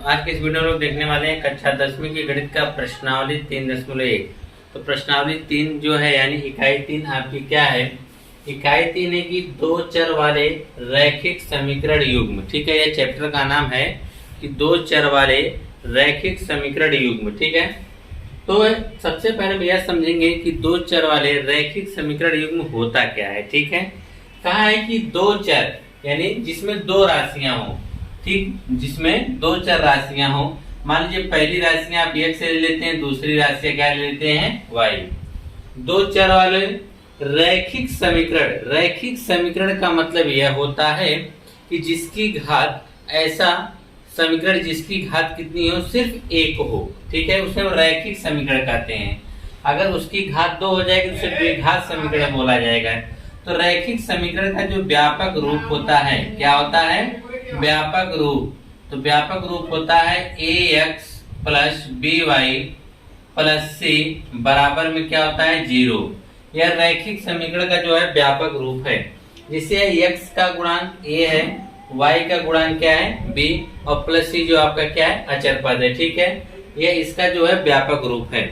आज के इस वीडियो में लोग देखने वाले हैं कक्षा 10वीं की गणित का प्रश्नावली 3.1। तो प्रश्नावली 3 जो है यानी इकाई 3 आपकी क्या है? इकाई 3 है कि दो चर वाले रैखिक समीकरण युग्म। ठीक है, यह चैप्टर का नाम है कि दो चर वाले रैखिक समीकरण युग्म। ठीक है, तो सबसे पहले भैया समझेंगे कि दो चर वाले रैखिक समीकरण युग्म होता क्या है। ठीक है, कहा है कि दो चर यानी जिसमें दो राशियां हो। ठीक, जिसमें दो चर राशियां हो। मान लीजिए पहली राशि आप x ले लेते हैं, दूसरी राशि क्या ले लेते हैं y। दो चर वाले रैखिक समीकरण, रैखिक समीकरण का मतलब यह होता है कि जिसकी घात, ऐसा समीकरण जिसकी घात कितनी हो, सिर्फ एक हो। ठीक है, उसे हम रैखिक समीकरण कहते हैं। अगर उसकी घात दो हो जाएगी तो उसे द्विघात समीकरण बोला जाएगा। तो रैखिक समीकरण का जो व्यापक रूप होता है, क्या होता है? व्यापक रूप। तो व्यापक रूप होता है ax plus by plus c बराबर में क्या होता है? 0। यह रैखिक समीकरण का जो है व्यापक रूप है, जिसे x का गुणांक a है, y का गुणांक क्या है? b, और प्लस c जो आपका क्या है? अचर पद है। ठीक है, यह इसका जो है व्यापक रूप है।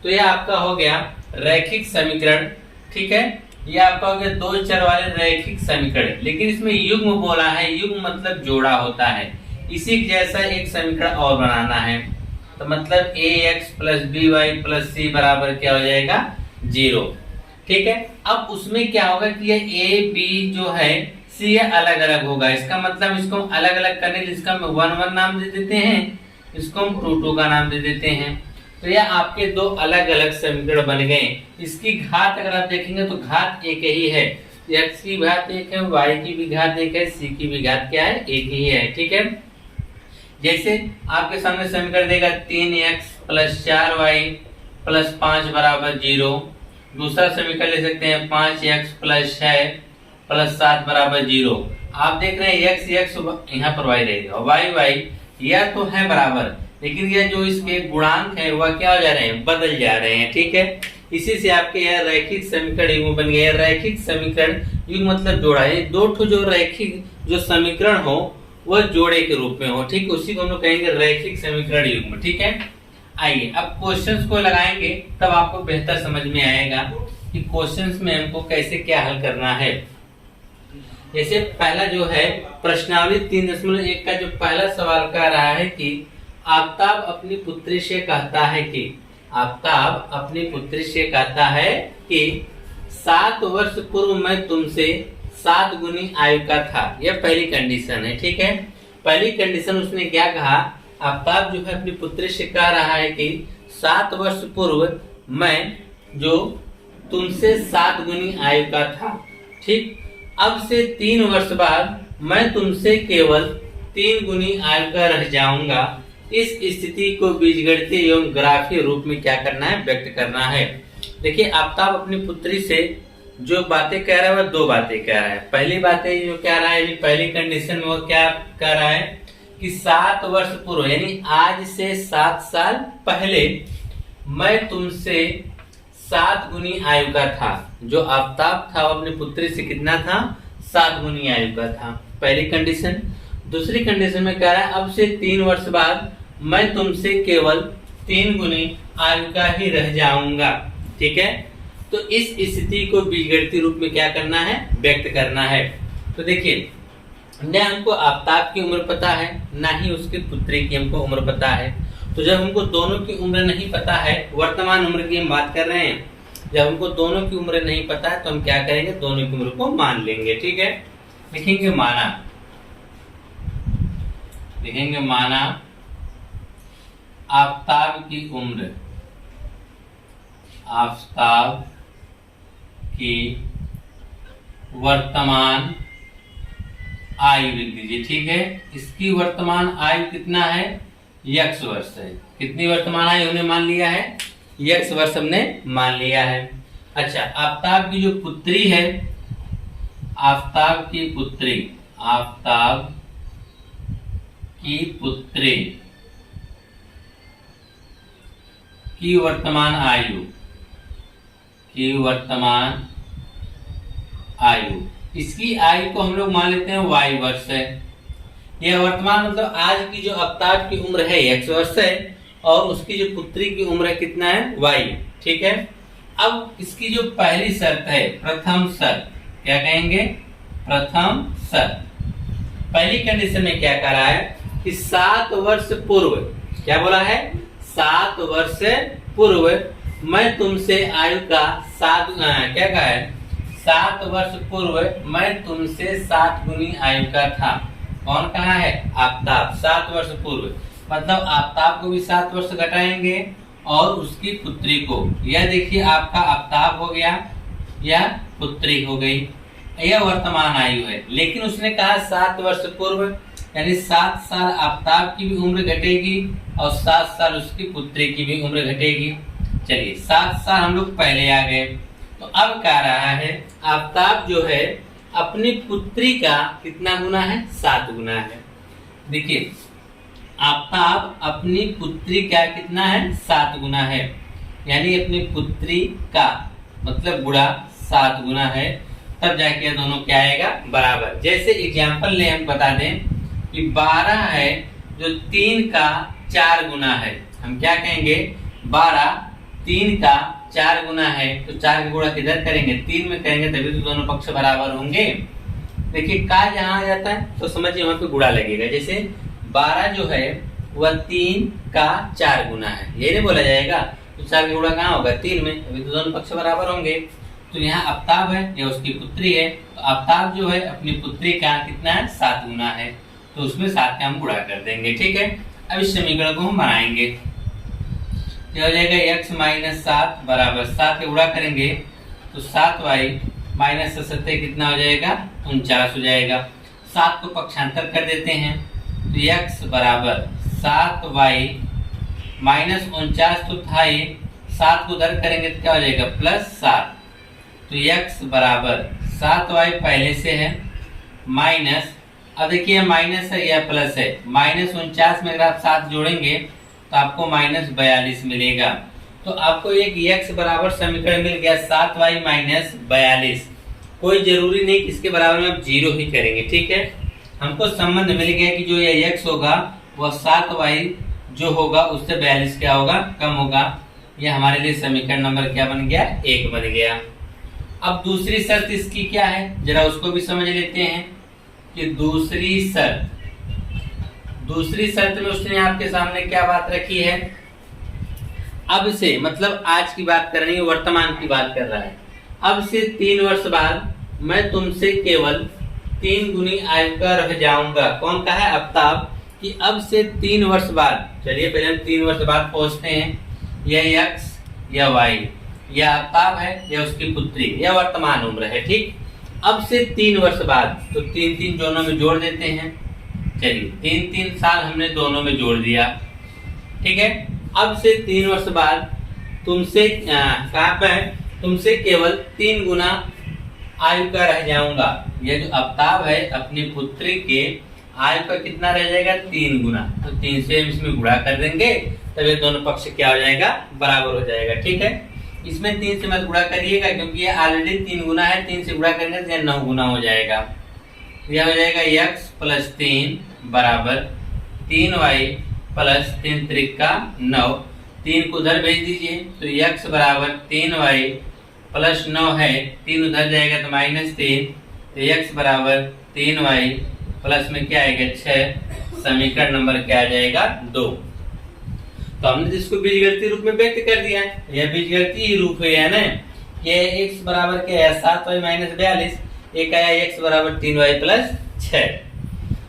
तो यह आपका हो गया रैखिक समीकरण। ठीक है, ये आपका हो गया दो चर वाले रैखिक समीकरण। लेकिन इसमें युग्म बोला है, युग्म मतलब जोड़ा होता है। इसी जैसा एक समीकरण और बनाना है, तो मतलब ax plus by plus c बराबर क्या हो जाएगा? 0। ठीक है, अब उसमें क्या होगा कि ये a b जो है c ये अलग अलग होगा। इसका मतलब इसको हम अलग अलग करने के लिए इसका हम 1 1 नाम दे देते हैं, इसको हम 2 2 का नाम दे देते हैं। तो यह आपके दो अलग अलग समीकरण बन गए। इसकी घात अगर आप देखेंगे तो घात एक ही है, x की घात एक है, y की भी घात एक है, c की भी घात क्या है? एक ही है। ठीक है, जैसे आपके सामने समीकरण देगा 3x प्लस 4y प्लस 5 बराबर 0। दूसरा समीकरण ले सकते हैं 5x प्लस 6 प्लस 7 बराबर 0। आप देख रहे हैं x यहाँ पर y रहेगा, y यह तो है बराबर, लेकिन यह जो इसके गुणांक है वह क्या हो जा रहे हैं? बदल जा रहे हैं। ठीक है, इसी से आपके यह रैखिक समीकरण युग्म बन गया। रैखिक समीकरण युग्म मतलब जोड़ा है। दो ठो जो रैखिक जो समीकरण हो वह जोड़े के रूप में हो। ठीक, उसी को हम लोग कहेंगे रैखिक समीकरण युग्म। ठीक है, आइए अब क्वेश्चंस को लगाएंगे, तब आपको बेहतर समझ में आएगा कि क्वेश्चंस में हमको कैसे क्या हल करना है। जैसे पहला जो है प्रश्नावली 3.1 का जो पहला सवाल कह रहा है कि आफ्ताब अपनी पुत्री से कहता है कि, आफ्ताब अपनी पुत्री से कहता है कि 7 वर्ष पूर्व मैं तुमसे 7 गुनी आयु का था। यह पहली कंडीशन है। ठीक है, पहली कंडीशन उसने क्या कहा? आफ्ताब जो है अपनी पुत्री से कह रहा है कि 7 वर्ष पूर्व मैं जो तुमसे 7 गुनी आयु का था। ठीक, अब से 3 वर्ष बाद मैं तुमसे केवल 3 गुनी आयु का रह जाऊंगा। इस स्थिति को बीजगणितीय एवं ग्राफीय रूप में क्या करना है? व्यक्त करना है। देखिए, आफ्ताब अपनी पुत्री से जो बातें कह रहा है वह दो बातें कह रहा है। पहली बात है जो कह रहा है, पहली कंडीशन में वो क्या कह रहा है कि 7 वर्ष पूर्व यानी आज से 7 साल पहले मैं तुमसे 7 गुनी आयु का था। जो आफ्ताब था वो अपनी पुत्री से कितना था? 7 गुनी आयु का था, पहली कंडीशन। दूसरी कंडीशन में कह रहा है अब से 3 वर्ष बाद मैं तुमसे केवल 3 गुनी आयु का ही रह जाऊंगा। ठीक है, तो इस स्थिति को बीजगणितीय रूप में क्या करना है? व्यक्त करना है। तो देखिए, न हमको आफ्ताब की उम्र पता है, ना ही उसकी पुत्री की हमको उम्र पता है। तो जब हमको दोनों की उम्र नहीं पता है, वर्तमान उम्र की हम बात कर रहे हैं, जब हमको दोनों की उम्र नहीं पता है तो हम क्या करेंगे? दोनों की उम्र को मान लेंगे। ठीक है, लिखेंगे माना, लिखेंगे माना आफ्ताब की उम्र, आफ्ताब की वर्तमान आयु लिख दीजिए। ठीक है, इसकी वर्तमान आयु कितना है? x वर्ष है। कितनी वर्तमान आयु हमने मान लिया है? x वर्ष हमने मान लिया है। अच्छा, आफ्ताब की जो पुत्री है, आफ्ताब की पुत्री, आफ्ताब की पुत्री की वर्तमान आयु, की वर्तमान आयु, इसकी आयु को हम लोग मान लेते हैं y वर्ष है। यह वर्तमान मतलब आज की जो आफ्ताब की उम्र है 100 वर्ष है और उसकी जो पुत्री की उम्र कितना है y। ठीक है, अब इसकी जो पहली शर्त है, प्रथम शर्त, क्या कहेंगे, प्रथम शर्त। पहली कंडीशन में क्या कह रहा है कि 7 वर्ष पूर्व, क्या बोला है, 7 वर्ष पूर्व मैं तुमसे आयु का 7 क्या कहा है, 7 वर्ष पूर्व मैं तुमसे 7 गुनी आयु का था। कौन कहा है, आफ्ताब। 7 वर्ष पूर्व मतलब आफ्ताब को भी 7 वर्ष घटाएंगे और उसकी पुत्री को। यह देखिए आपका आफ्ताब हो गया, यह पुत्री हो गई, यह वर्तमान आयु है। लेकिन उसने कहा 7 वर्ष पूर्व, यानी 7 साल आफ्ताब की भी उम्र घटेगी और 7 साल उसकी पुत्री की भी उम्र घटेगी। चलिए 7 साल हम लोग पहले आ गए। तो अब कह रहा है आफ्ताब जो है अपनी पुत्री का कितना गुना है, 7 गुना है। देखिए आफ्ताब अपनी पुत्री का कितना है, 7 गुना है, यानी अपनी पुत्री का मतलब गुणा 7 गुना है, तब जाके दोनों क्या आएगा, बराबर। जैसे एग्जाम्पल ले हम बता दें कि 12 है जो 3 का 4 गुना है, हम क्या कहेंगे, 12 3 का 4 गुना है, तो 4 का गुणा किधर करेंगे, 3 में करेंगे, तभी तो दोनों पक्ष बराबर होंगे। देखिए का जहां आ जाता है तो समझिए वहां पे गुणा लगेगा। जैसे 12 जो है वह 3 का 4 गुना है, ये नहीं बोला जाएगा, तो 4 का गुणा कहाँ होगा, 3 में, तभी तो दोनों पक्ष बराबर होंगे। तो यहाँ आफ्ताब है, यह उसकी पुत्री है, तो आफ्ताब जो है अपनी पुत्री का कितना है, 7 गुना है, तो उसमें 7 का हम गुणा कर देंगे। ठीक है, अब इस समीकरण को हम बनाएंगे, हो जाएगा x माइनस 7 बराबर 7 के गुणा करेंगे तो 7y माइनस 70 कितना हो जाएगा, 49 हो जाएगा। 7 को पक्षांतर कर देते हैं तो x बराबर 7y माइनस 49 तो था ही, 7 को उधर करेंगे तो क्या हो जाएगा, प्लस 7, तो x बराबर 7y पहले से है माइनस, अब देखिए माइनस है या प्लस है, माइनस 49 में अगर आप 7 जोड़ेंगे तो आपको माइनस 42 मिलेगा। तो आपको एक x बराबर समीकरण मिल गया 7y माइनस 42। कोई जरूरी नहीं कि इसके बराबर में आप 0 ही करेंगे। ठीक है, हमको संबंध मिल गया कि जो ये x होगा वह 7y जो होगा उससे 42 क्या होगा, कम होगा। यह हमारे लिए समीकरण नंबर क्या बन गया, 1 बन गया। अब दूसरी शर्त इसकी क्या है, जरा उसको भी समझ लेते हैं कि दूसरी शर्त में उसने आपके सामने क्या बात रखी है। अब से मतलब आज की बात कर रही है, वर्तमान की बात कर रहा है। अब से 3 वर्ष बाद मैं तुमसे केवल 3 गुनी आयु का रह जाऊंगा। कौन कहा है, आफ्ताब, कि अब से 3 वर्ष बाद। चलिए पहले हम 3 वर्ष बाद पहुंचते हैं। यह x या y, यह आफ्ताब है या उसकी पुत्री, यह वर्तमान उम्र है। ठीक, अब से 3 वर्ष बाद, तो 3 दोनों में जोड़ देते हैं। चलिए 3 साल हमने दोनों में जोड़ दिया। ठीक है, अब से 3 वर्ष बाद तुमसे कहाँ पे है, तुमसे केवल 3 गुना आयु का रह जाऊंगा। यह जो आफ्ताब है अपनी पुत्री के आयु का कितना रह जाएगा, 3 गुना, तो 3 से हम इसमें गुणा कर देंगे, तब ये दोनों पक्ष क्या हो जाएगा, बराबर हो जाएगा। ठीक है, इसमें 3 से मत गुणा करिएगा क्योंकि ये ऑलरेडी 3 गुना है, 3 से गुणा करेंगे तो 9 गुना हो जाएगा। यह हो जाएगा x प्लस 3 बराबर 3y प्लस 3 त्रिका 9, 3 को उधर भेज दीजिए तो x बराबर 3y प्लस 9 है, 3 उधर जाएगा तो माइनस 3, तो x बराबर 3y प्लस में क्या आएगा 6, समीकरण नंबर क्या आ जाएगा 2। तो हमने इसको बीजगणितीय रूप में व्यक्त कर दिया है, यह बीजगणितीय ही रूप है ना। ये x बराबर क्या है, 7y माइनस 42, एक आया x बराबर 3y प्लस 6।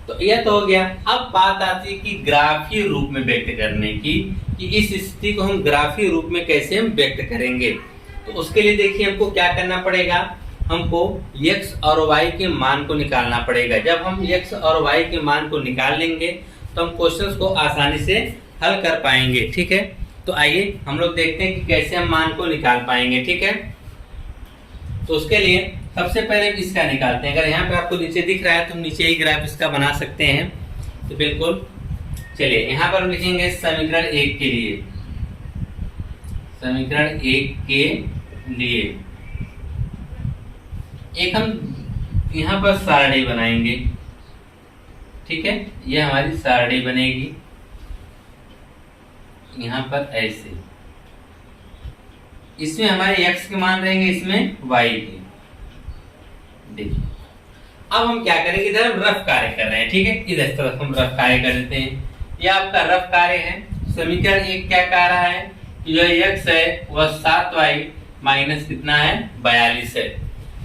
तो यह तो हो गया। अब बात आती है कि ग्राफीय रूप में व्यक्त करने की, कि इस स्थिति को हम ग्राफीय रूप में कैसे हम व्यक्त करेंगे। तो उसके लिए देखिए हमको क्या करना पड़ेगा, हमको x और y के मान को निकालना पड़ेगा। जब हम x और y के मान को निकाल लेंगे तो हम क्वेश्चंस को आसानी से हल कर पाएंगे। ठीक है, तो आइए हम लोग देखते हैं कि कैसे हम मान को निकाल पाएंगे। ठीक है, तो उसके लिए सबसे पहले इसका निकालते हैं। अगर यहाँ पे आपको नीचे दिख रहा है तो नीचे ही ग्राफ इसका बना सकते हैं, तो बिल्कुल। चलिए यहाँ पर हम लिखेंगे समीकरण 1 के लिए, समीकरण 1 के लिए एक हम यहाँ पर सारणी बनाएंगे। ठीक है, ये हमारी सारणी बनेगी यहाँ पर ऐसे। इसमें हमारे x के मान रहेंगे, इसमें y के। देखिए अब हम क्या करेंगे, इधर हम रफ कार्य कर रहे हैं, ठीक है, इधर तरफ हम रफ कार्य कर देते हैं। ये आपका रफ कार्य है। समीकरण एक क्या कह रहा है कि जो x है वह 7y माइनस कितना है 42 है।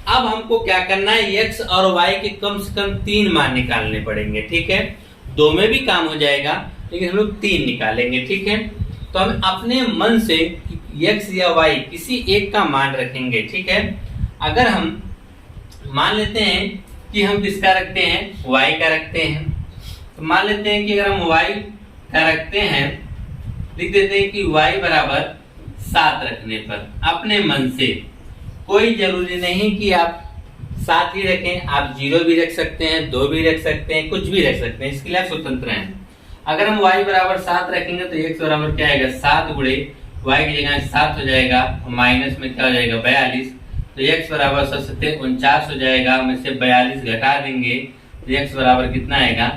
अब हमको क्या करना है, x और y के कम से कम 3 मान निकालने पड़ेंगे, ठीक है। 2 में भी काम हो जाएगा लेकिन हम लोग 3 निकालेंगे, ठीक है। तो हम अपने मन से x या y किसी एक का मान रखेंगे, ठीक है। अगर हम मान लेते हैं कि हम किसका रखते हैं, y का रखते हैं, तो मान लेते हैं कि अगर हम y का रखते हैं, लिख देते हैं कि y बराबर 7 रखने पर अपने मन से, कोई जरूरी नहीं कि आप 7 ही रखें, आप 0 भी रख सकते हैं, 2 भी रख सकते हैं, कुछ भी रख सकते हैं, इसके लिए आप स्वतंत्र हैं। अगर हम y बराबर 7 रखेंगे तो x बराबर क्या आएगा, 7 गुणे y की जगह 7 हो जाएगा, माइनस में क्या हो जाएगा 42, तो x बराबर 49 हो जाएगा, हम इससे 42 घटा देंगे तो x बराबर कितना आएगा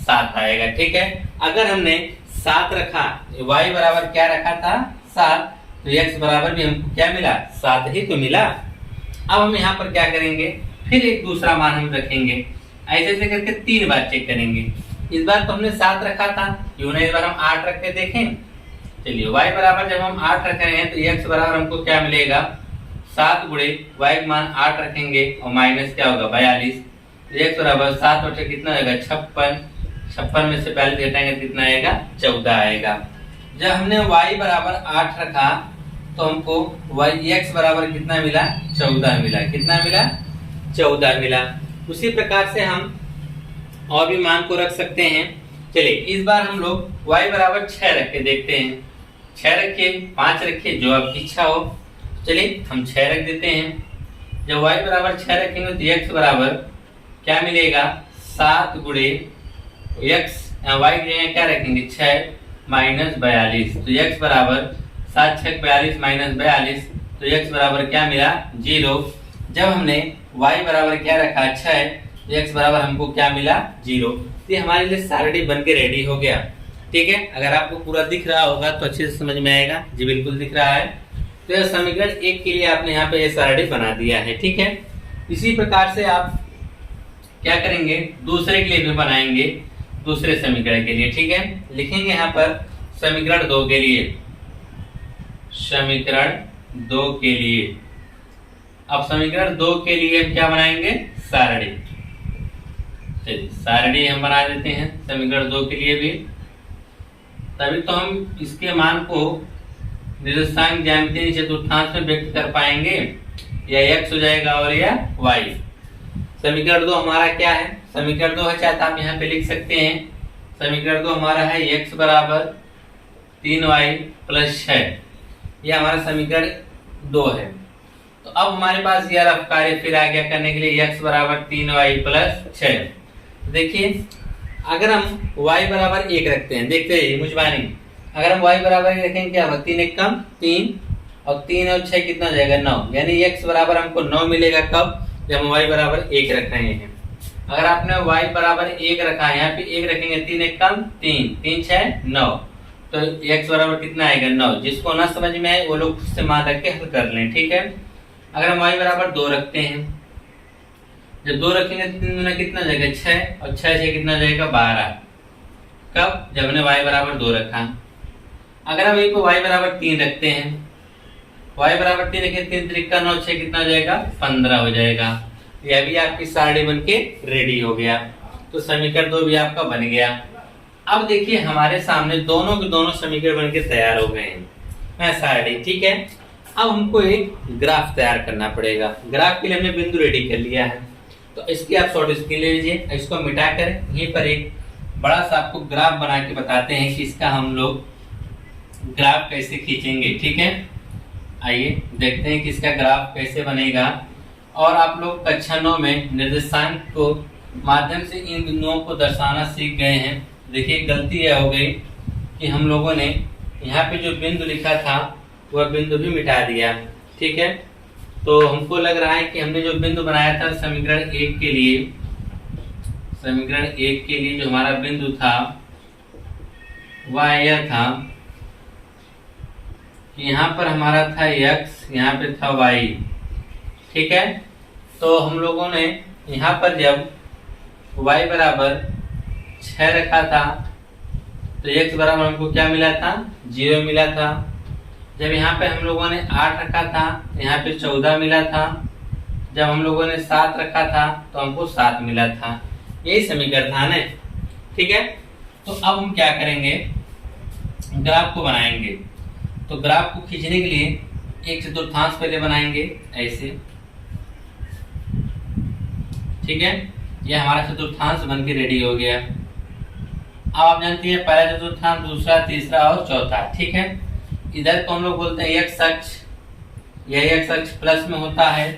7 आएगा, ठीक है। अगर हमने 7 रखा, y बराबर क्या रखा था 7, तो x बराबर भी हमको क्या मिला 7 ही तो मिला। अब हम यहाँ पर क्या करेंगे, फिर एक दूसरा मान हम रखेंगे, ऐसे ऐसे करके 3 बार चेक करेंगे। इस बार तो हमने 7 रखा था, क्यों ना इस बार हम 8 रख के देखें। चलिए y बराबर जब हम 8 रख रहे हैं तो x बराबर हमको क्या मिलेगा 7 गुणे y का मान 8 रखेंगे और माइनस क्या होगा 42, तो x बराबर 7 बटे कितना आएगा 56, 56 में से 42 घटाएंगे तो कितना आएगा 14 आएगा। जब हमने y बराबर 8 रखा तो हमको x बराबर कितना मिला 14 मिला, कितना मिला 14 मिला। उसी प्रकार से हम और भी मान को रख सकते हैं। चलिए इस बार हम लोग y बराबर 6 रख के देखते हैं, 6 रखिए 5 रखिए, जो आपकी इच्छा हो। चलिए हम 6 रख देते हैं। जब y बराबर 6 रखेंगे तो x बराबर क्या मिलेगा 7 गुणे x, y की जगह क्या रखेंगे 6 माइनस 42, तो x बराबर 7 6 42 माइनस 42, तो x बराबर क्या मिला 0। जब हमने y बराबर क्या रखा 6, तो x बराबर हमको क्या मिला 0। तो ये हमारे लिए सारणी बन के रेडी हो गया, ठीक है। अगर आपको पूरा दिख रहा होगा तो अच्छे से समझ में आएगा। जी बिल्कुल दिख रहा है। तो यह समीकरण 1 के लिए आपने यहाँ पे ये सारणी बना दिया है, ठीक है। इसी प्रकार से आप क्या करेंगे, दूसरे के लिए भी बनाएंगे, दूसरे समीकरण के लिए, ठीक है। लिखेंगे यहाँ पर समीकरण 2 के लिए, समीकरण 2 के लिए। अब समीकरण 2 के लिए हम क्या बनाएंगे, सारणी। चलिए सारणी हम बना देते हैं समीकरण 2 के लिए भी, तभी तो हम इसके मान को निर्देशांक ज्यामितीय चतुर्थांश में व्यक्त कर पाएंगे। या x हो जाएगा और या y। समीकरण 2 हमारा क्या है, समीकरण 2 है, चाहे आप यहाँ पे लिख सकते हैं। समीकरण 2 हमारा है x बराबर 3y प्लस 6, यह हमारा समीकरण 2 है। तो अब हमारे पास यह रफ कार्य फिर आ गया करने के लिए, x बराबर 3y प्लस 6। देखिए अगर हम y बराबर 1 रखते हैं, देखते हैं मुझबानी, अगर हम y बराबर 1 रखेंगे क्या होगा 3 1 कम 3, और 3 और 6 कितना हो जाएगा 9, यानी x बराबर हमको 9 मिलेगा कब, जब हम y बराबर 1 रख रहे हैं। अगर आपने y बराबर 1 रखा है, यहाँ पे 1 रखेंगे 3 1 कम 3, 3 6 9, तो x बराबर कितना आएगा 9। जिसको ना समझ में आए वो लोग खुद से मान रख के हल कर लें, ठीक है। अगर हम y बराबर 2 रखते हैं, जब 2 रखेंगे तो 3 में कितना जाएगा 6, और 6 से कितना जाएगा 12, कब, जब हमने y बराबर 2 रखा। अगर हम इनको y बराबर 3 रखते हैं, y बराबर 3 रखें, 3 3 का 9, 6 कितना हो जाएगा 15 हो जाएगा। यह भी आपकी सारणी बन के रेडी हो गया। तो समीकरण 2 भी आपका बन गया। अब देखिए हमारे सामने दोनों के दोनों समीकरण बन के तैयार हो गए हैं, सारणी, ठीक है। अब हमको एक ग्राफ तैयार करना पड़ेगा। ग्राफ के लिए हमने बिंदु रेडी कर लिया है, तो इसकी आप शॉर्ट स्क्रीन ले लीजिए, इसको मिटा कर यहीं पर एक बड़ा सा आपको ग्राफ बना के बताते हैं कि इसका हम लोग ग्राफ कैसे खींचेंगे, ठीक है। आइए देखते हैं कि इसका ग्राफ कैसे बनेगा। और आप लोग कक्षा 9 में निर्देशांक को माध्यम से इन बिंदुओं को दर्शाना सीख गए हैं। देखिए गलती यह हो गई कि हम लोगों ने यहाँ पे जो बिंदु लिखा था वह बिंदु भी मिटा दिया, ठीक है। तो हमको लग रहा है कि हमने जो बिंदु बनाया था समीकरण 1 के लिए, समीकरण 1 के लिए जो हमारा बिंदु था वह यह था कि यहाँ पर हमारा था x, यहाँ पे था y। ठीक है, तो हम लोगों ने यहाँ पर जब y बराबर 6 रखा था तो x बराबर हमको क्या मिला था, 0 मिला था। जब यहाँ पे हम लोगों ने 8 रखा था तो यहाँ पे 14 मिला था। जब हम लोगों ने 7 रखा था तो हमको 7 मिला था। यही समीकरण था ना। ठीक है, तो अब हम क्या करेंगे, ग्राफ को बनाएंगे। तो ग्राफ को खींचने के लिए एक चतुर्थांश पहले बनाएंगे ऐसे। ठीक है, ये हमारा चतुर्थांश बन के रेडी हो गया। अब आप जानते हैं पहला चतुर्थांश, दूसरा, तीसरा और चौथा। ठीक है, इधर को हम लोग बोलते हैं x अक्ष। यह x अक्ष प्लस में होता है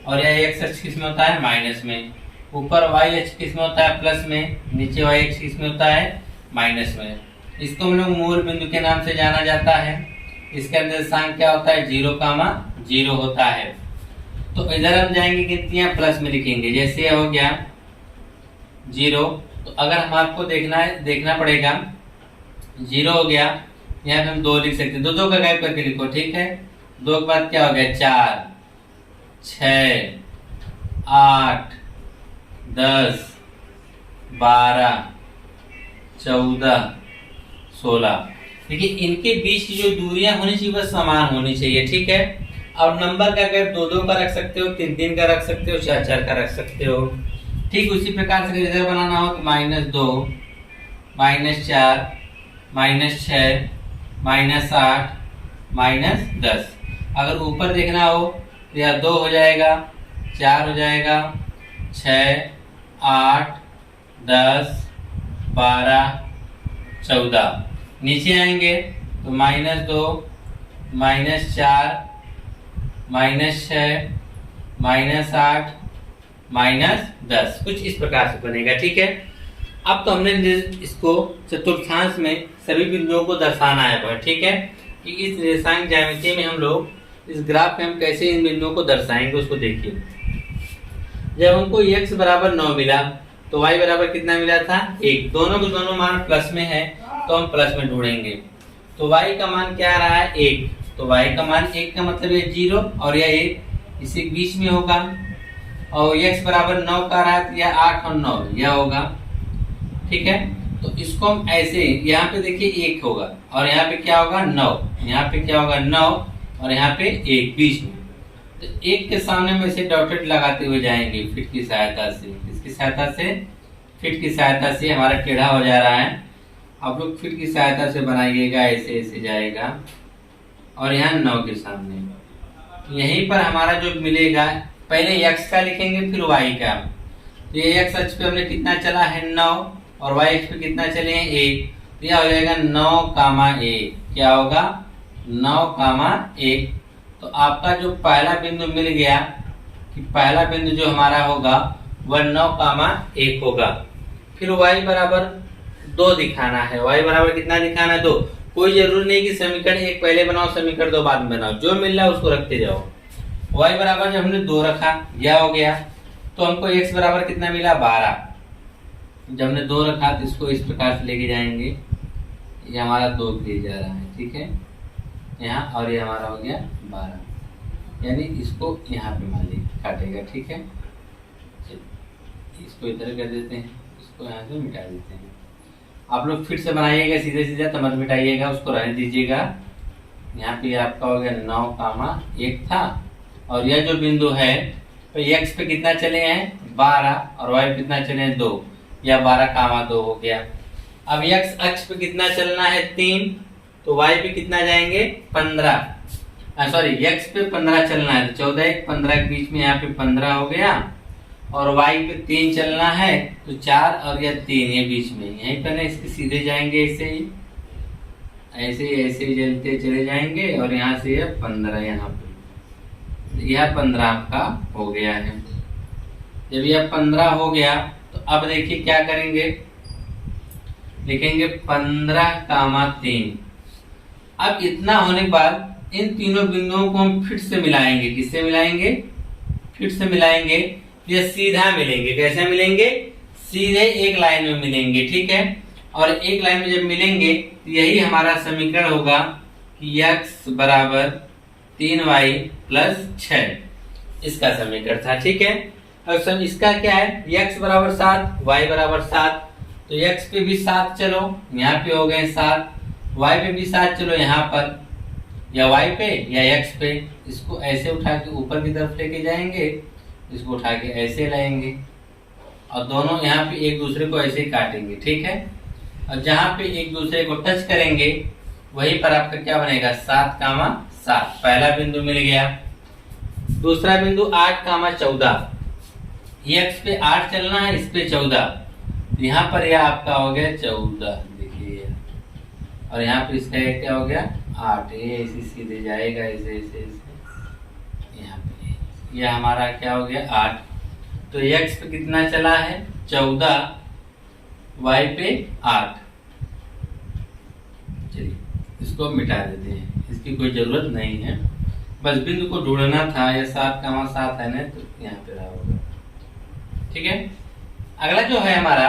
और यह x अक्ष किस में होता है, माइनस में। ऊपर y अक्ष किस में होता है, प्लस में। नीचे y अक्ष किस में होता है, माइनस में। इसको हम लोग मूल बिंदु के नाम से जाना जाता है। इसका निर्देशांक क्या होता है, 0,0 होता है। तो इधर हम जाएंगे गिनतियां प्लस में लिखेंगे। जैसे यह हो गया 0, तो अगर हम आपको देखना पड़ेगा 0 हो गया, यहाँ पे हम 2 लिख सकते हैं। दो का गायब करके लिखो। ठीक है, 2 के बाद क्या हो गया, 4, 6, 8, 10, 12, 14, 16। देखिए इनके बीच की जो दूरियां होनी चाहिए वह समान होनी चाहिए। ठीक है, अब नंबर का अगर 2 का रख सकते हो, 3 का रख सकते हो, 4 का रख सकते हो। ठीक उसी प्रकार से इधर बनाना हो तो -2, -4, -6, -8, -10। अगर ऊपर देखना हो तो यह 2 हो जाएगा, 4 हो जाएगा, 6, 8, 10, 12, 14। नीचे आएंगे तो -2, -4, -6, -8, -10 कुछ इस प्रकार से बनेगा। ठीक है, अब तो हमने इसको चतुर्थांश में सभी बिंदुओं को दर्शाना है। ठीक है, कि इस निर्देशांक ज्यामिति में हम लोग इस ग्राफ में हम कैसे इन बिंदुओं को दर्शाएंगे उसको देखिए। जब हमको x बराबर 9 मिला तो y बराबर कितना मिला था, 1। दोनों के दोनों मान प्लस में है तो हम प्लस में ढूंढेंगे। तो y का मान क्या आ रहा है, 1। तो y का मान 1 का मतलब ये 0 और यह 1 इसी बीच में होगा। और x बराबर 9 का रहा है तो यह 8 और 9 यह होगा। ठीक है, तो इसको हम ऐसे, यहाँ पे देखिए 1 होगा और यहाँ पे क्या होगा, 9। यहाँ पे क्या होगा, 9 और यहाँ पे 1 बीच में। तो 1 के सामने में इसे डॉटेड लगाते हुए जाएंगे फिट की सहायता से। इसकी सहायता से, फिट की सहायता से हमारा टेढ़ा हो जा रहा है। आप लोग फिट की सहायता से बनाइएगा, ऐसे ऐसे जाएगा और यहाँ 9 के सामने। यहीं पर हमारा जो मिलेगा, पहले x का लिखेंगे फिर y का। तो ये x अक्ष पे हमने कितना चला है, 9 और y अक्ष पे कितना चले हैं, 1। तो यह हो जाएगा 9,1। क्या होगा, 9,1। तो आपका जो पहला बिंदु मिल गया कि पहला बिंदु जो हमारा होगा वह 9,1 होगा। फिर y बराबर 2 दिखाना है। y बराबर कितना दिखाना है, 2। कोई जरूरी नहीं कि समीकरण 1 पहले बनाओ, समीकरण 2 बाद में बनाओ, जो मिल रहा है उसको रखते जाओ। y बराबर जब हमने 2 रखा, यह हो गया। तो हमको x बराबर कितना मिला, 12। जब हमने 2 रखा तो इसको इस प्रकार से लेके जाएंगे। ये हमारा 2 दिया जा रहा है। ठीक है, यहाँ, और ये हमारा हो गया 12, यानी इसको यहाँ पे मान लीजिए काटेगा। ठीक है, इसको इधर कर देते हैं, इसको यहाँ से मिटा देते हैं। आप लोग फिर से बनाइएगा सीधे सीधे, तो मत मिटाइएगा, उसको रहने दीजिएगा। यहाँ पे आपका हो गया 9,1 था और यह जो बिंदु है तो x पे कितना चले हैं, 12 और y पे कितना चले हैं, 2। या 12,2 हो गया। अब x अक्ष पे कितना चलना है, 3। तो y पे कितना जाएंगे, 15। सॉरी, x पे 15 चलना है। तो 14, 15 के बीच में यहाँ पे 15 हो गया और y पे 3 चलना है तो 4 और यह 3 ये बीच में, यहीं पर ना इसके सीधे जाएंगे। ऐसे ही ऐसे ही चलते चले जाएंगे और यहाँ से यह 15, यहाँ पे यह 15 आपका हो गया है। जब यह 15 हो गया तो अब देखिए क्या करेंगे, लिखेंगे 15,3। अब इतना होने के बाद इन तीनों बिंदुओं को हम फिर से मिलाएंगे। किससे मिलाएंगे, फिर से मिलाएंगे। ये सीधा मिलेंगे। कैसे मिलेंगे, सीधे एक लाइन में मिलेंगे, ठीक है। और एक लाइन में जब मिलेंगे तो यही हमारा समीकरण होगा कि x बराबर 3y प्लस 6, इसका समीकरण था, ठीक है। अब इसका क्या है, x बराबर 7, y बराबर 7, तो x पे भी 7 चलो, यहाँ पे हो गए 7, y पे भी 7 चलो, यहाँ पर या y पे या x पे। इसको ऐसे उठा के ऊपर की तरफ लेके जाएंगे, इसको उठा के ऐसे लाएंगे और दोनों यहाँ पे एक दूसरे को ऐसे काटेंगे, ठीक है। और जहाँ पे एक दूसरे को टच करेंगे वहीं पर आपका क्या बनेगा, 7, पहला बिंदु मिल गया। दूसरा बिंदु 8, 14, x पे 8 चलना है, इस पे 14, यहाँ पर यह आपका हो गया 14, देखिए। और यहाँ पे इसका क्या हो गया 8, ये ऐसे सीधे जाएगा, ऐसे ऐसे ऐसे यहाँ पे यह हमारा क्या हो गया 8। तो x पे कितना चला है 14, y पे 8। चलिए इसको मिटा देते हैं, इसकी कोई जरूरत नहीं है, बस बिंदु को ढूंढना था। यह 7, है ना, तो यहाँ पे रहा होगा, ठीक है। अगला जो है हमारा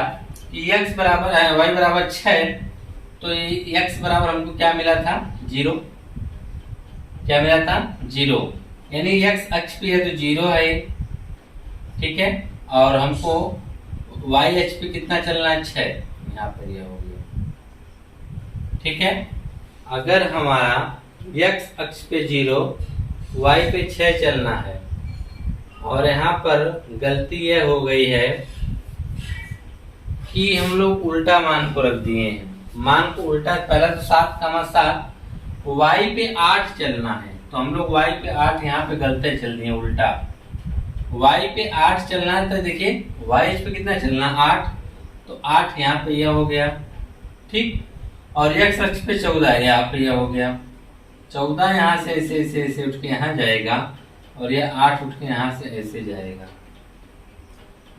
x बराबर y बराबर 6, तो x बराबर हमको क्या मिला था 0, क्या मिला था 0, यानी x अक्ष पे है तो 0 है, ठीक है। और हमको y अक्ष पे कितना चलना है 6, यहाँ पर यह हो गया, ठीक है। अगर हमारा x अक्ष पे 0, y पे 6 चलना है और यहाँ पर गलती यह हो गई है कि हम लोग उल्टा मान को रख दिए हैं, मान को उल्टा, पहला तो 7, y पे 8 चलना है, तो हम लोग y पे 8 यहाँ पे गलती चल रही है उल्टा। y पे 8 चलना है तो देखिए y पे कितना चलना 8, तो 8 यहाँ पे यह हो गया, ठीक। और x अक्ष पे 14 है, यहाँ पे यह हो गया 14, यहाँ से ऐसे ऐसे ऐसे उठ के यहाँ जाएगा और यह 8 उठ के यहाँ से ऐसे जाएगा,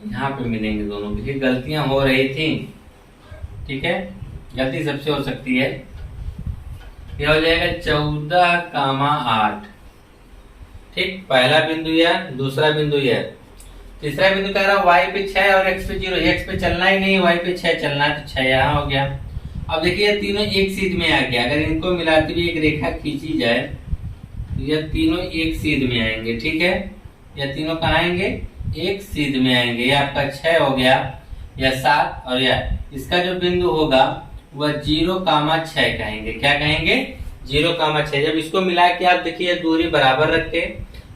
यहाँ पे मिलेंगे दोनों। देखिए गलतियां हो रही थी, ठीक है, गलती सबसे हो सकती है। यह हो जाएगा 14, 8, ठीक। पहला बिंदु यह, दूसरा बिंदु यह, तीसरा बिंदु कह रहा y पे 6 और x पे 0, x पे चलना ही नहीं, y पे 6 चलना है, तो 6 यहाँ हो गया। अब देखिए ये तीनों एक सीध में आ गया, अगर इनको मिलाते हुए एक रेखा खींची जाए तो यह तीनों एक सीध में आएंगे, ठीक है। यह तीनों कहाँ आएंगे, एक सीध में आएंगे। यह आपका 6 हो गया, यह 7, और यह इसका जो बिंदु होगा वह 0, 6 कहेंगे, क्या कहेंगे 0, 6। जब इसको मिला के आप देखिए दूरी बराबर रख के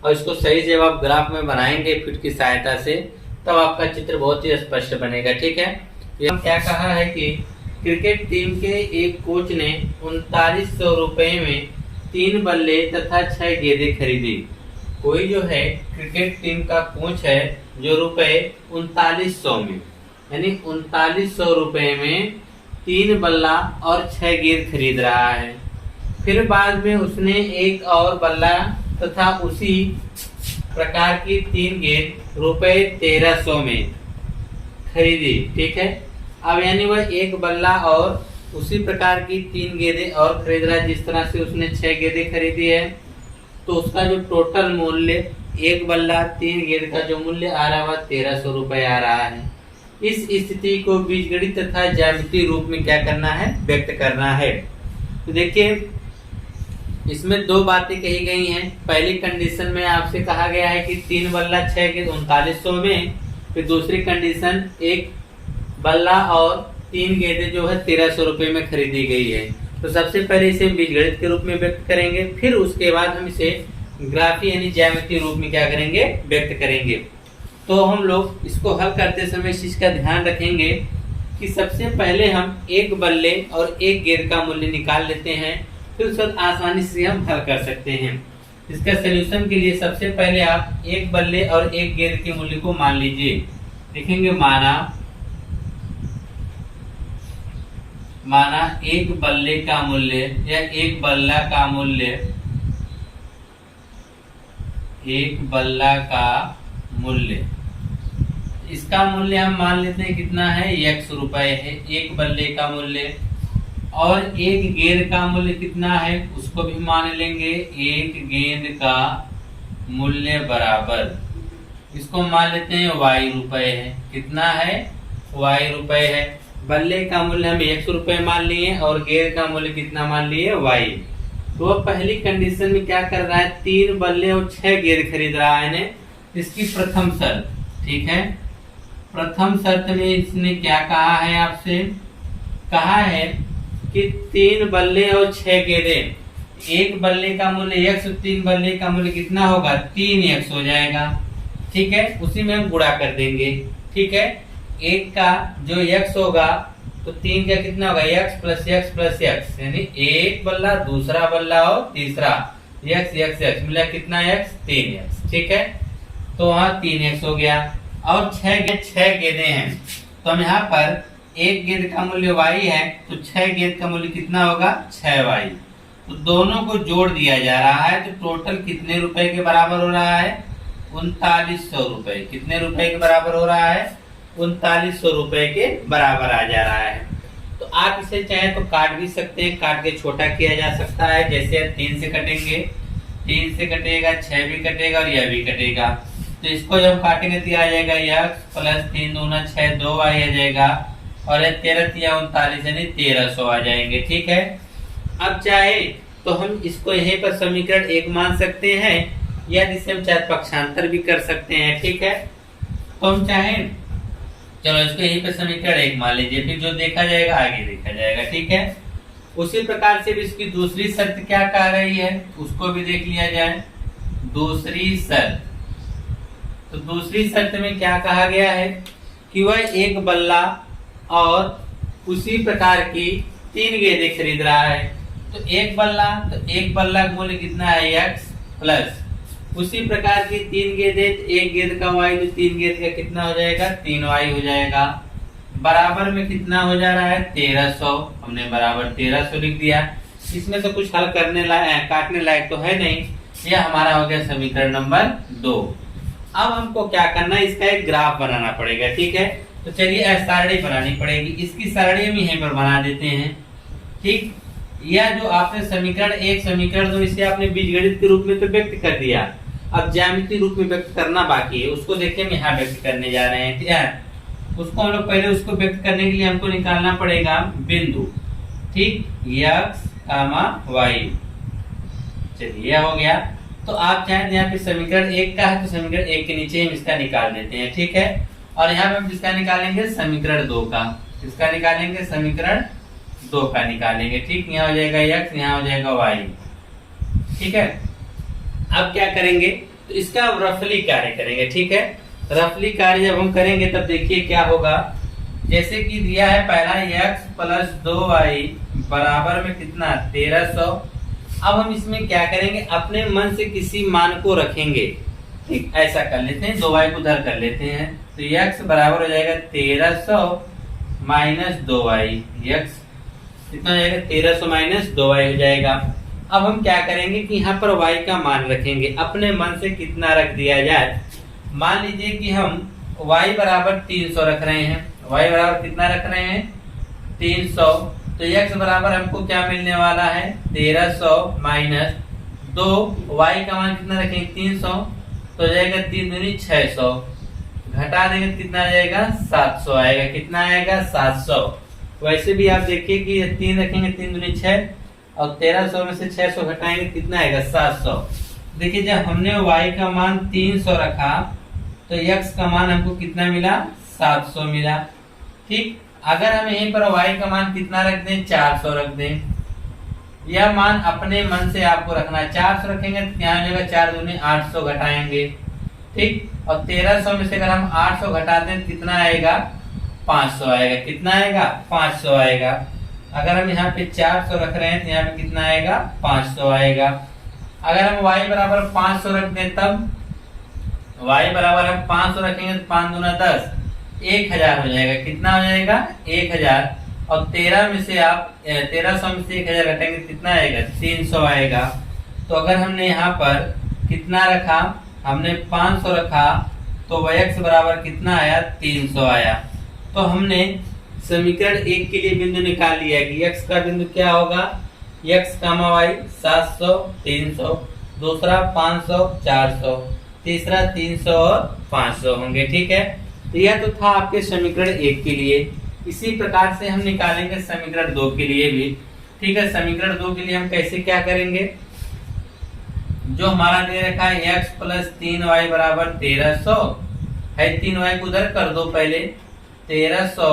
और इसको सही जब आप ग्राफ में बनाएंगे फीट की सहायता से, तब आपका चित्र बहुत ही स्पष्ट बनेगा, ठीक है। यह क्या कहा है कि क्रिकेट टीम के एक कोच ने 3900 रुपए में 3 बल्ले तथा 6 गेंदें खरीदी। कोई जो है क्रिकेट टीम का कोच है जो रुपए 3900 में, यानी 3900 रुपए में 3 बल्ला और 6 गेंद खरीद रहा है। फिर बाद में उसने एक और बल्ला तथा उसी प्रकार की 3 गेंद रुपए 1300 में खरीदी, ठीक है। अब यानी वह एक बल्ला और उसी प्रकार की 3 गेंदें और खरीद रहा है, जिस तरह से उसने 6 गेंदें खरीदी है, तो उसका जो टोटल मूल्य एक बल्ला 3 गेंद का जो मूल्य आ रहा है वह 1300 रुपए आ रहा है। इस स्थिति को बीजगणित तथा ज्यामितीय रूप में क्या करना है, व्यक्त करना है। तो देखिए इसमें 2 बातें कही गई हैं। पहली कंडीशन में आपसे कहा गया है कि 3 बल्ला 6 गेंद 3900 में, फिर दूसरी कंडीशन एक बल्ला और 3 गेंदें जो है 1300 रुपए में खरीदी गई है। तो सबसे पहले इसे बीजगणित के रूप में व्यक्त करेंगे, फिर उसके बाद हम इसे ग्राफी यानी ज्यामितीय रूप में क्या करेंगे, व्यक्त करेंगे। तो हम लोग इसको हल करते समय इस चीज का ध्यान रखेंगे कि सबसे पहले हम एक बल्ले और एक गेंद का मूल्य निकाल लेते हैं, फिर उसके बाद आसानी से हम हल कर सकते हैं। इसका सलूशन के लिए सबसे पहले आप एक बल्ले और एक गेंद के मूल्य को मान लीजिए। लिखेंगे माना एक बल्ले का मूल्य या एक बल्ला का मूल्य, एक बल्ला का मूल्य, इसका मूल्य हम मान लेते हैं कितना है, x रुपए है एक बल्ले का मूल्य। और एक गेंद का मूल्य कितना है उसको भी मान लेंगे, एक गेंद का मूल्य बराबर, इसको मान लेते हैं y रुपए है, कितना है y रुपए है। बल्ले का मूल्य हम 100 रुपए मान लिए और गेंद का मूल्य कितना मान लिए, y। तो अब पहली कंडीशन में क्या कर रहा है, 3 बल्ले और 6 गेंद खरीद रहा है। इसकी प्रथम शर्त, ठीक है, प्रथम शर्त में इसने क्या कहा है, आपसे कहा है कि 3 बल्ले और 6 गेंदें, एक बल्ले का मूल्य x, 3 बल्ले का मूल्य कितना होगा, 3x हो जाएगा। ठीक है, उसी में हम गुणा कर देंगे। ठीक है, एक का जो x होगा तो 3 का कितना होगा, x plus x plus x, यानी एक बल्ला, दूसरा बल्ला और तीसरा x x x मिला कितना x, 3x। ठीक है, तो वहां 3x हो गया और 6 गेंदें हैं, तो हम यहाँ पर एक गेंद का मूल्य y है तो 6 गेंद का मूल्य कितना होगा, 6y। तो दोनों को जोड़ दिया जा रहा है तो टोटल कितने रुपए के बराबर हो रहा है, 3900 रुपए। कितने रुपए के बराबर हो रहा है, 3900 रुपए के बराबर आ जा रहा है। तो आप इसे चाहे तो काट भी सकते हैं, काट के छोटा किया जा सकता है। जैसे 3 से कटेंगे, 3 से कटेगा, 6 भी कटेगा और यह भी कटेगा। तो इसको जब काटेंगे तो आ जाएगा x प्लस 3 दूना 6, 2y आ जाएगा और 13 3 39 यानी 1300 आ जाएंगे। ठीक है, अब चाहे तो हम इसको यहीं पर समीकरण 1 मान सकते हैं या जिसे हम चाहे पक्षांतर भी कर सकते हैं। ठीक है, तो हम चाहे चलो इसको यहीं पर समीकरण 1 मान लीजिए, फिर जो देखा जाएगा आगे देखा जाएगा। ठीक है, उसी प्रकार से भी इसकी दूसरी शर्त क्या कह रही है उसको भी देख लिया जाए। दूसरी शर्त, तो दूसरी शर्त में क्या कहा गया है कि वह एक बल्ला और उसी प्रकार की 3 गेंदें खरीद रहा है। तो एक बल्ला का मूल्य कितना है, x प्लस उसी प्रकार की 3 गेंदें, एक गेंद का y, तो 3 गेंद का कितना हो जाएगा, 3y हो जाएगा। बराबर में कितना हो जा रहा है, 1300। हमने बराबर 1300 लिख दिया। इसमें से कुछ हल करने लायक, काटने लायक तो है नहीं। यह हमारा हो गया समीकरण नंबर 2। अब हमको क्या करना है, इसका एक ग्राफ बनाना पड़ेगा। ठीक है, तो चलिए सारणी बनानी पड़ेगी। इसकी सारणी हम यहीं पर बना देते हैं। ठीक, यह जो आपने समीकरण 1 समीकरण 2 इसे आपने बीजगणित के रूप में तो व्यक्त कर दिया, अब ज्यामितीय रूप में व्यक्त करना बाकी है। उसको देखिए हम यहाँ व्यक्त करने जा रहे हैं। उसको हम लोग पहले उसको व्यक्त करने के लिए हमको निकालना पड़ेगा बिंदु। ठीक, x, y। चलिए यह हो गया। तो आप चाहे यहाँ पे समीकरण 1 का है तो समीकरण 1 के नीचे हम इसका निकाल देते हैं। ठीक है, और यहाँ पे हम जिसका निकालेंगे समीकरण 2 का, इसका निकालेंगे समीकरण 2 का निकालेंगे। ठीक, यहाँ हो जाएगा x, यहाँ हो जाएगा y। ठीक है, अब क्या करेंगे, तो इसका रफली कार्य करेंगे। ठीक है, रफली कार्य जब हम करेंगे तब देखिए क्या होगा। जैसे कि दिया है पहला x प्लस 2y बराबर में कितना, 1300। अब हम इसमें क्या करेंगे, अपने मन से किसी मान को रखेंगे। ठीक, ऐसा कर लेते हैं, 2y को उधर कर लेते हैं। तो x बराबर हो जाएगा 1300 माइनस 2y। x कितना हो जाएगा, 1300 माइनस 2y हो जाएगा। अब हम क्या करेंगे कि यहाँ पर y का मान रखेंगे, अपने मन से कितना रख दिया जाए। मान लीजिए कि हम y बराबर 300 रख रहे हैं। y बराबर कितना रख रहे हैं, 300। तो x बराबर हमको क्या मिलने वाला है, 1300 माइनस 2, y का मान कितना रखेंगे, 300। तो जाएगा 3 दूनी 600, घटा देंगे कितना आ जाएगा, 700 आएगा। कितना आएगा, 700। वैसे भी आप देखिए कि 3 रखेंगे, 3 दूनी 6 और 1300 में से 600 घटाएंगे कितना आएगा, 700। देखिए जब हमने y का मान 300 रखा तो x का मान हमको कितना मिला, 700 मिला। ठीक, अगर हम यहीं पर y का मान कितना रख दें, 400 रख दें। यह मान अपने मन से आपको रखना है। 400 रखेंगे तो यहाँ हो जाएगा 4 दूनी 800 घटाएंगे। ठीक, और 1300 में से अगर हम 800 घटा दें तो कितना आएगा, 500 आएगा। कितना आएगा, 500 आएगा। अगर हम यहाँ पे 400 रख रहे हैं तो यहाँ पे कितना आएगा, 500 आएगा। अगर हम y बराबर 500 रख दें तब y बराबर हम 500 रखेंगे तो 5 दूना 10, 1000 हो जाएगा। कितना हो जाएगा, 1000। और 1300 में से 1000 घटाएंगे कितना आएगा, 300 आएगा। तो अगर हमने यहाँ पर कितना रखा, हमने 500 रखा तो x बराबर कितना आया, 300 आया। तो हमने समीकरण 1 के लिए बिंदु निकाल लिया है कि x का बिंदु क्या होगा, x, y 700 300, दूसरा 500 400, तीसरा 300 और 500 होंगे। ठीक है, तो यह तो था आपके समीकरण 1 के लिए। इसी प्रकार से हम निकालेंगे समीकरण 2 के लिए भी। ठीक है, समीकरण 2 के लिए हम कैसे क्या करेंगे, जो हमारा दे रखा है x प्लस 3y बराबर 1300 है, 3y को उधर कर दो पहले, 1300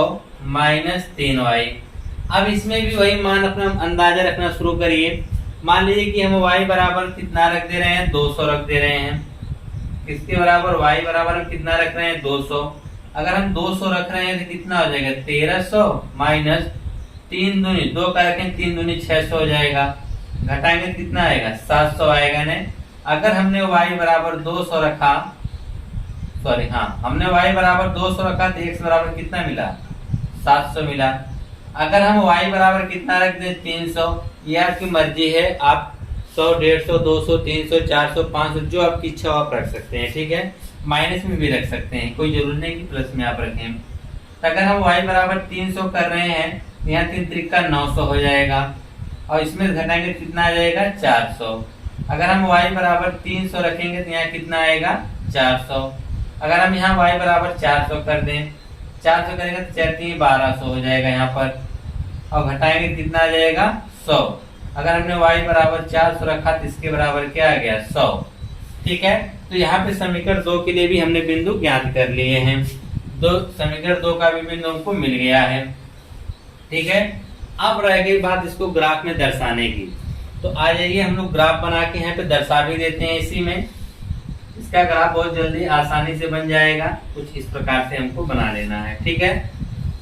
माइनस 3y। अब इसमें भी वही मान अपना अंदाजा रखना शुरू करिए। मान लीजिए कि हम y बराबर कितना रख दे रहे हैं, 200 रख दे रहे हैं। किसके बराबर, y बराबर हम कितना रख रहे हैं, 200। अगर हम 200 रख रहे हैं तो कितना हो जाएगा, 1300 माइनस 3 दूनी 2 का रखें, 3 दूनी 600 हो जाएगा। घटाएंगे तो कितना आएगा, 700 आएगा ने। अगर हमने y बराबर 200 रखा, सॉरी हाँ, हमने y बराबर 200 रखा तो x बराबर कितना मिला, 700 मिला। अगर हम y बराबर कितना रख दें, 300, ये आपकी मर्जी है, आप 100, 150, 200, 300, 400, 500 जो आपकी इच्छा आप रख सकते हैं। ठीक है, माइनस में भी रख सकते हैं, कोई जरूरी नहीं कि प्लस में आप रखें। तो अगर हम y बराबर 300 कर रहे हैं, यहाँ 3 त्रिका 900 हो जाएगा, और इसमें घटाएंगे कितना आ जाएगा, 400। अगर हम y बराबर 300 रखेंगे तो यहाँ कितना आएगा, 400। अगर हम यहाँ y बराबर 400 कर दें, 400 करेंगे तो 4 3 1200 हो जाएगा यहाँ पर, और घटाएंगे कितना आ जाएगा, 100। अगर हमने y बराबर 400 रखा तो इसके बराबर क्या आ गया, 100। ठीक है, तो यहाँ पे समीकरण 2 के लिए भी हमने बिंदु ज्ञात कर लिए हैं। समीकरण 2 का भी बिंदु हमको मिल गया है। ठीक है, अब रह गई बात इसको ग्राफ में दर्शाने की। तो आ जाइए हम लोग ग्राफ बना के यहाँ पे दर्शा भी देते हैं। इसी में इसका ग्राफ बहुत जल्दी आसानी से बन जाएगा। कुछ इस प्रकार से हमको बना लेना है। ठीक है,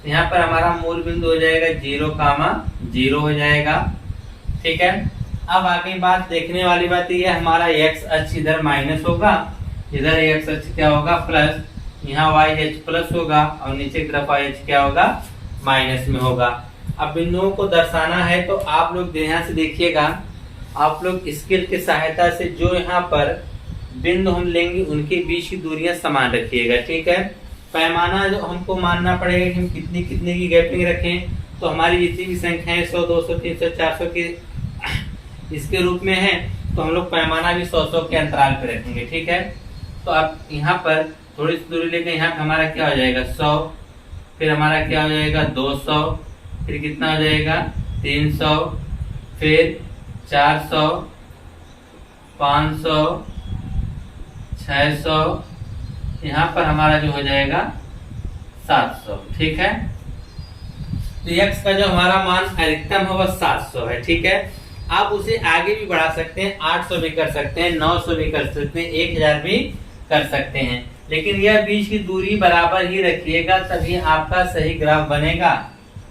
तो यहाँ पर हमारा मूल बिंदु हो जाएगा 0, 0 हो जाएगा। ठीक है, अब आगे बात देखने वाली बात ये, हमारा x अक्ष इधर माइनस होगा, इधर x अक्ष क्या होगा, प्लस, यहाँ y अक्ष प्लस होगा, और नीचे की तरफ y अक्ष क्या होगा, माइनस में होगा। अब बिंदुओं को दर्शाना है तो आप लोग ध्यान से देखिएगा। आप लोग स्केल की सहायता से जो यहाँ पर बिंदु हम लेंगे उनके बीच की दूरियां समान रखिएगा। ठीक है, पैमाना जो हमको मानना पड़ेगा कि हम कितनी कितने की गैपिंग रखें। तो हमारी जितनी भी संख्याएं 100, 200, 300, 400 के इसके रूप में है, तो हम लोग पैमाना भी 100 के अंतराल पे रखेंगे। ठीक है, तो आप यहाँ पर थोड़ी सी दूरी लेकर यहाँ पे हमारा क्या हो जाएगा, 100, फिर हमारा क्या हो जाएगा, 200, फिर कितना हो जाएगा, 300, फिर 400, 500, 600, यहाँ पर हमारा जो हो जाएगा 700। ठीक है, तो x का जो हमारा मान अधिकतम है वह 700 है। ठीक है, आप उसे आगे भी बढ़ा सकते हैं, 800 भी कर सकते हैं, 900 भी कर सकते हैं, 1000 भी कर सकते हैं, लेकिन यह बीच की दूरी बराबर ही रखिएगा, तभी आपका सही ग्राफ बनेगा।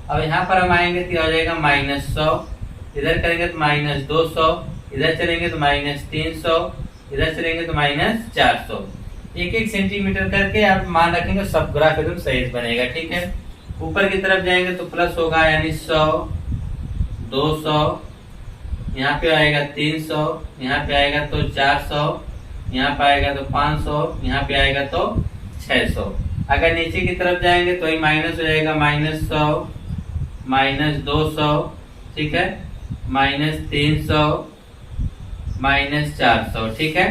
अब यहाँ पर हम आएंगे तो हो जाएगा -100, इधर करेंगे तो -200, इधर चलेंगे तो -300, इधर चलेंगे तो -400। 1-1 सेंटीमीटर करके आप मान रखेंगे, सब ग्राफ एकदम सही बनेगा। ठीक है, ऊपर की तरफ जाएंगे तो प्लस होगा, यानी 100, 200, यहाँ पे आएगा 300, यहाँ पे आएगा तो 400, यहाँ पे आएगा तो 500, यहाँ पे आएगा तो 600। अगर नीचे की तरफ जाएंगे तो ये माइनस हो जाएगा, -100, -200, ठीक है, -300, -400। ठीक है,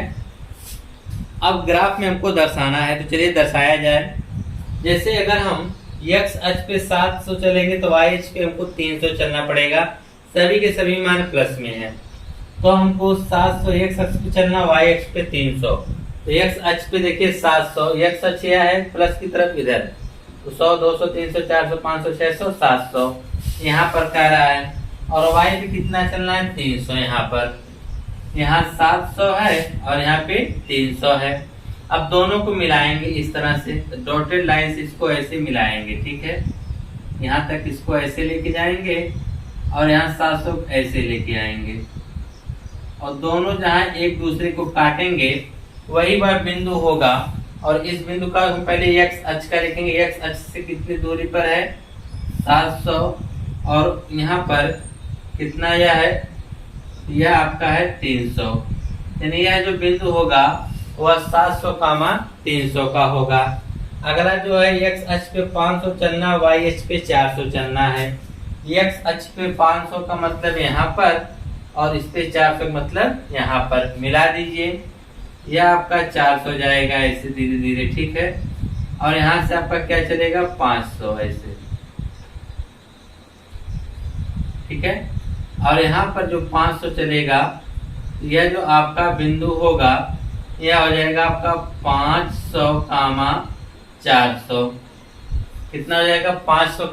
अब ग्राफ में हमको दर्शाना है, तो चलिए दर्शाया जाए। जैसे अगर हम x अक्ष पे 700 चलेंगे तो y अक्ष पे हमको 300 चलना पड़ेगा। सभी के सभी मान प्लस में है, तो हमको 700 x अक्ष पे चलना, y अक्ष पे 300। तो x अक्ष पे देखिए 700, x अक्ष यह है प्लस की तरफ इधर, तो 100, 200, 300, 400, 500, 600, 700 यहाँ पर कह रहा है। और y पे कितना चलना है, 300। यहाँ पर यहाँ 700 है और यहाँ पे 300 है। अब दोनों को मिलाएंगे इस तरह से, डॉटेड लाइन से इसको ऐसे मिलाएंगे। ठीक है, यहाँ तक इसको ऐसे लेके जाएंगे और यहाँ 700 ऐसे लेके आएंगे, और दोनों जहाँ एक दूसरे को काटेंगे वही वह बिंदु होगा। और इस बिंदु का हम पहले x अक्ष का लिखेंगे, x अक्ष से कितनी दूरी पर है, 700, और यहाँ पर कितना यह है, यह आपका है 300। यानी यह जो बिंदु होगा वह 700 का मान 300 का होगा। अगला जो है x अक्ष पे 500 चलना, y अक्ष पे 400 चलना है। x अक्ष पे 500 का मतलब यहाँ पर, और इस पे 400 का मतलब यहाँ पर, मिला दीजिए, यह आपका 400 जाएगा ऐसे धीरे धीरे। ठीक है, और यहाँ से आपका क्या चलेगा 500 ऐसे, ठीक है। और यहाँ पर जो 500 चलेगा, यह जो आपका बिंदु होगा यह हो जाएगा आपका 500, कितना हो जाएगा 500,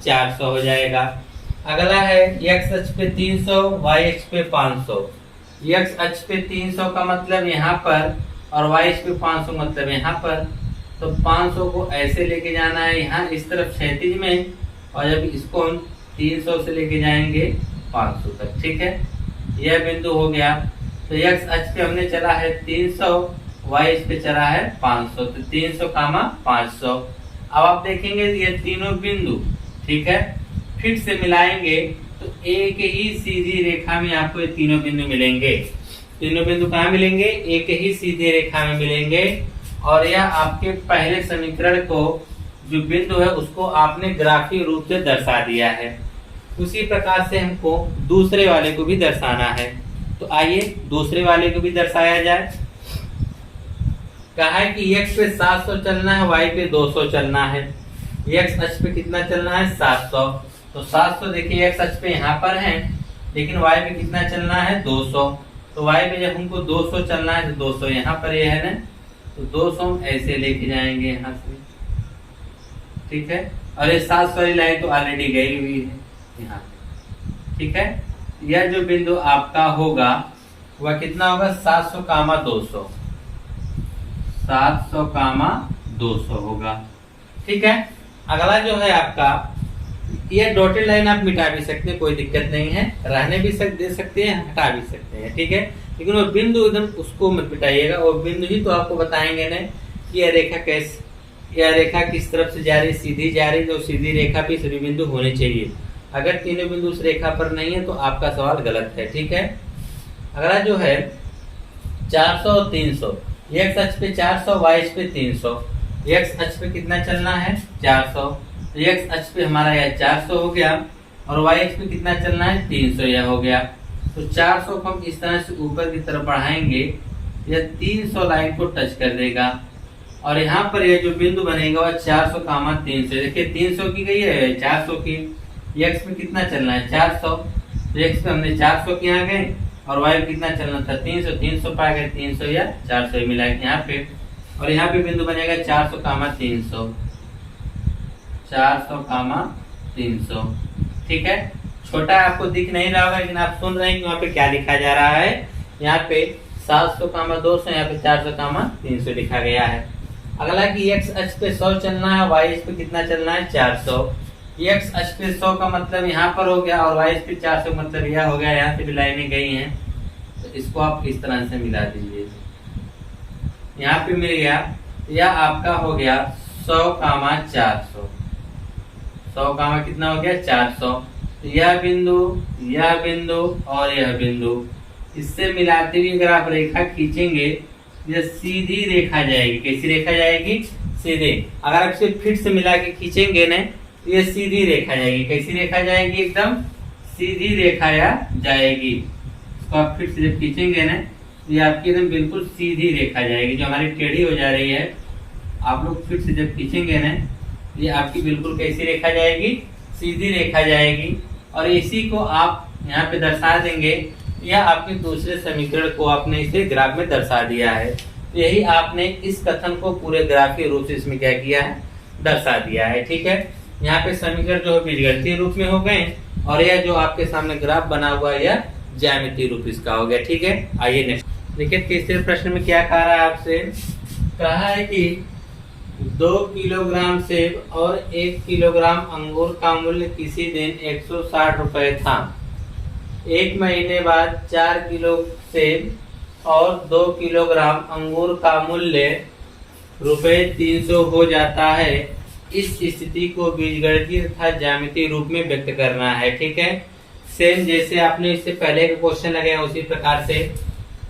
400 हो जाएगा। अगला है x अक्ष पे 300, y अक्ष पे 500। x अक्ष पे 300 का मतलब यहाँ पर और y अक्ष पे 500 मतलब यहाँ पर। तो 500 को ऐसे लेके जाना है यहाँ इस तरफ क्षैतिज में, और जब इसको हम 300 से लेके जाएंगे 500 तक, ठीक है। यह बिंदु हो गया। तो x अक्ष पे हमने चला है 300, y अक्ष पे चला है 500, तो 300, 500। अब आप देखेंगे ये तीनों बिंदु, ठीक है, फिर से मिलाएंगे तो एक ही सीधी रेखा में आपको ये तीनों बिंदु मिलेंगे। तीनों बिंदु कहाँ मिलेंगे? एक ही सीधी रेखा में मिलेंगे। और यह आपके पहले समीकरण को जो बिंदु है उसको आपने ग्राफीय रूप से दर्शा दिया है। उसी प्रकार से हमको दूसरे वाले को भी दर्शाना है। तो आइए दूसरे वाले को भी दर्शाया जाए। कहा है कि x पे 700 चलना है, y पे 200 चलना है। x अक्ष पे कितना चलना है? 700। तो 700 देखिए x अक्ष पे यहाँ पर है, लेकिन y पे कितना चलना है? 200। तो y पे जब हमको 200 चलना है तो 200 यहाँ पर ये है ना, तो 200 हम ऐसे लेके जाएंगे यहाँ से, ठीक है। और ये 700 वाली लाइन तो ऑलरेडी गई हुई है यहाँ, ठीक है। यह जो बिंदु आपका होगा वह कितना होगा? 700, 200, 700, 200 होगा, ठीक है। अगला जो है आपका, यह डॉटेड लाइन आप मिटा भी सकते हैं, कोई दिक्कत नहीं है, रहने भी दे सकते हैं, हटा भी सकते हैं, ठीक है। लेकिन वो बिंदु एकदम उसको मत मिटाइएगा, वो बिंदु ही तो आपको बताएंगे ना कि यह रेखा कैसे, यह रेखा किस तरफ से जा रही, सीधी जा रही, तो सीधी रेखा पे सभी बिंदु होने चाहिए। अगर तीनों बिंदु उस रेखा पर नहीं है तो आपका सवाल गलत है, ठीक है। अगला जो है 400 और 300, x अक्ष पे 400, y अक्ष पे 300। x अक्ष पे कितना चलना है? 400। तो x अक्ष पे हमारा यह 400 हो गया, और y अक्ष पे कितना चलना है? 300 यह हो गया। तो 400 को हम इस तरह से ऊपर की तरफ बढ़ाएंगे, यह 300 लाइन को टच कर देगा। और यहाँ पर यह जो बिंदु बनेगा वह 400, 300। देखिए 300 की गई है, 400 की। x में कितना चलना है? 400। तो x पे हमने 400 के यहाँ गए, और y पे कितना चलना था? 300, 300 पा गए, 300 या 400 मिला यहाँ पे। और यहाँ पे बिंदु बनेगा 400, 300, 400, 300, ठीक है। छोटा आपको दिख नहीं रहा होगा, लेकिन आप सुन रहे हैं कि वहाँ पे क्या लिखा जा रहा है। यहाँ पे 700, 200, यहाँ पे 400, 300 लिखा गया है। अगला कि x अक्ष पे 100 चलना है, y अक्ष पे कितना चलना है? 400। x अक्ष पे 100 का मतलब यहाँ पर हो गया, और y अक्ष पे 400 मतलब यह हो गया। यहाँ से भी लाइनें गई हैं, तो इसको आप इस तरह से मिला दीजिए। यहाँ पे मिल गया, यह आपका हो गया 100, 400। 100, कितना हो गया? 400। तो यह बिंदु और यह बिंदु, इससे मिलाते हुए अगर आप रेखा खींचेंगे, यह सीधी रेखा जाएगी। कैसी रेखा जाएगी? सीधे। अगर आप इसे फिर से मिला के खींचेंगे ना, तो यह सीधी रेखा जाएगी। कैसी रेखा जाएगी? एकदम सीधी रेखा जाएगी। इसको आप फिर से जब खींचेंगे ना, ये आपकी एकदम बिल्कुल सीधी रेखा जाएगी। जो हमारी टेढ़ी हो जा रही है, आप लोग फिर से जब खींचेंगे ना, ये आपकी बिल्कुल कैसी रेखा जाएगी? सीधी रेखा जाएगी। और इसी को आप यहाँ पे दर्शा देंगे, यह आपके दूसरे समीकरण को आपने इसे ग्राफ में दर्शा दिया है। यही आपने इस कथन को पूरे ग्राफीय रूप से इसमें क्या किया है? दर्शा दिया है, ठीक है। यहाँ पे समीकरण जो है बीजगणितीय रूप में हो गए, और यह जो आपके सामने ग्राफ बना हुआ है यह ज्यामितीय रूप इसका हो गया, ठीक है। आइए नेक्स्ट देखिए, तीसरे प्रश्न में क्या कह रहा है आपसे। कहा है कि 2 किलोग्राम सेब और 1 किलोग्राम अंगूर का मूल्य किसी दिन 160 रुपए था। 1 महीने बाद 4 किलो सेब और 2 किलोग्राम अंगूर का मूल्य ₹300 हो जाता है। इस स्थिति को बीजगणितीय तथा ज्यामितीय रूप में व्यक्त करना है, ठीक है। सेम जैसे आपने इससे पहले का क्वेश्चन लगाया उसी प्रकार से।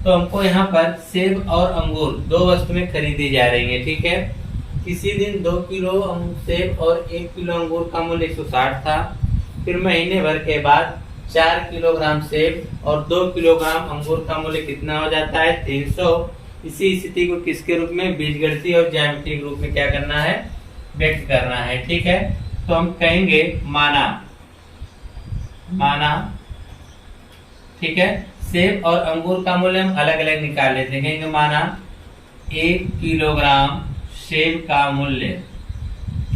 तो हमको यहाँ पर सेब और अंगूर दो वस्तु में खरीदी जा रही है, ठीक है। किसी दिन 2 किलो सेब और 1 किलो अंगूर का मूल्य 160 था। फिर महीने भर के बाद 4 किलोग्राम सेब और 2 किलोग्राम अंगूर का मूल्य कितना हो जाता है? 300। इसी स्थिति को किसके रूप में, बीजगणितीय और ज्यामितीय रूप में क्या करना है, व्यक्त करना है। ठीक है, तो हम कहेंगे माना, ठीक है, सेब और अंगूर का मूल्य हम अलग अलग निकाल लेते हैं। कहेंगे माना 1 किलोग्राम सेब का मूल्य,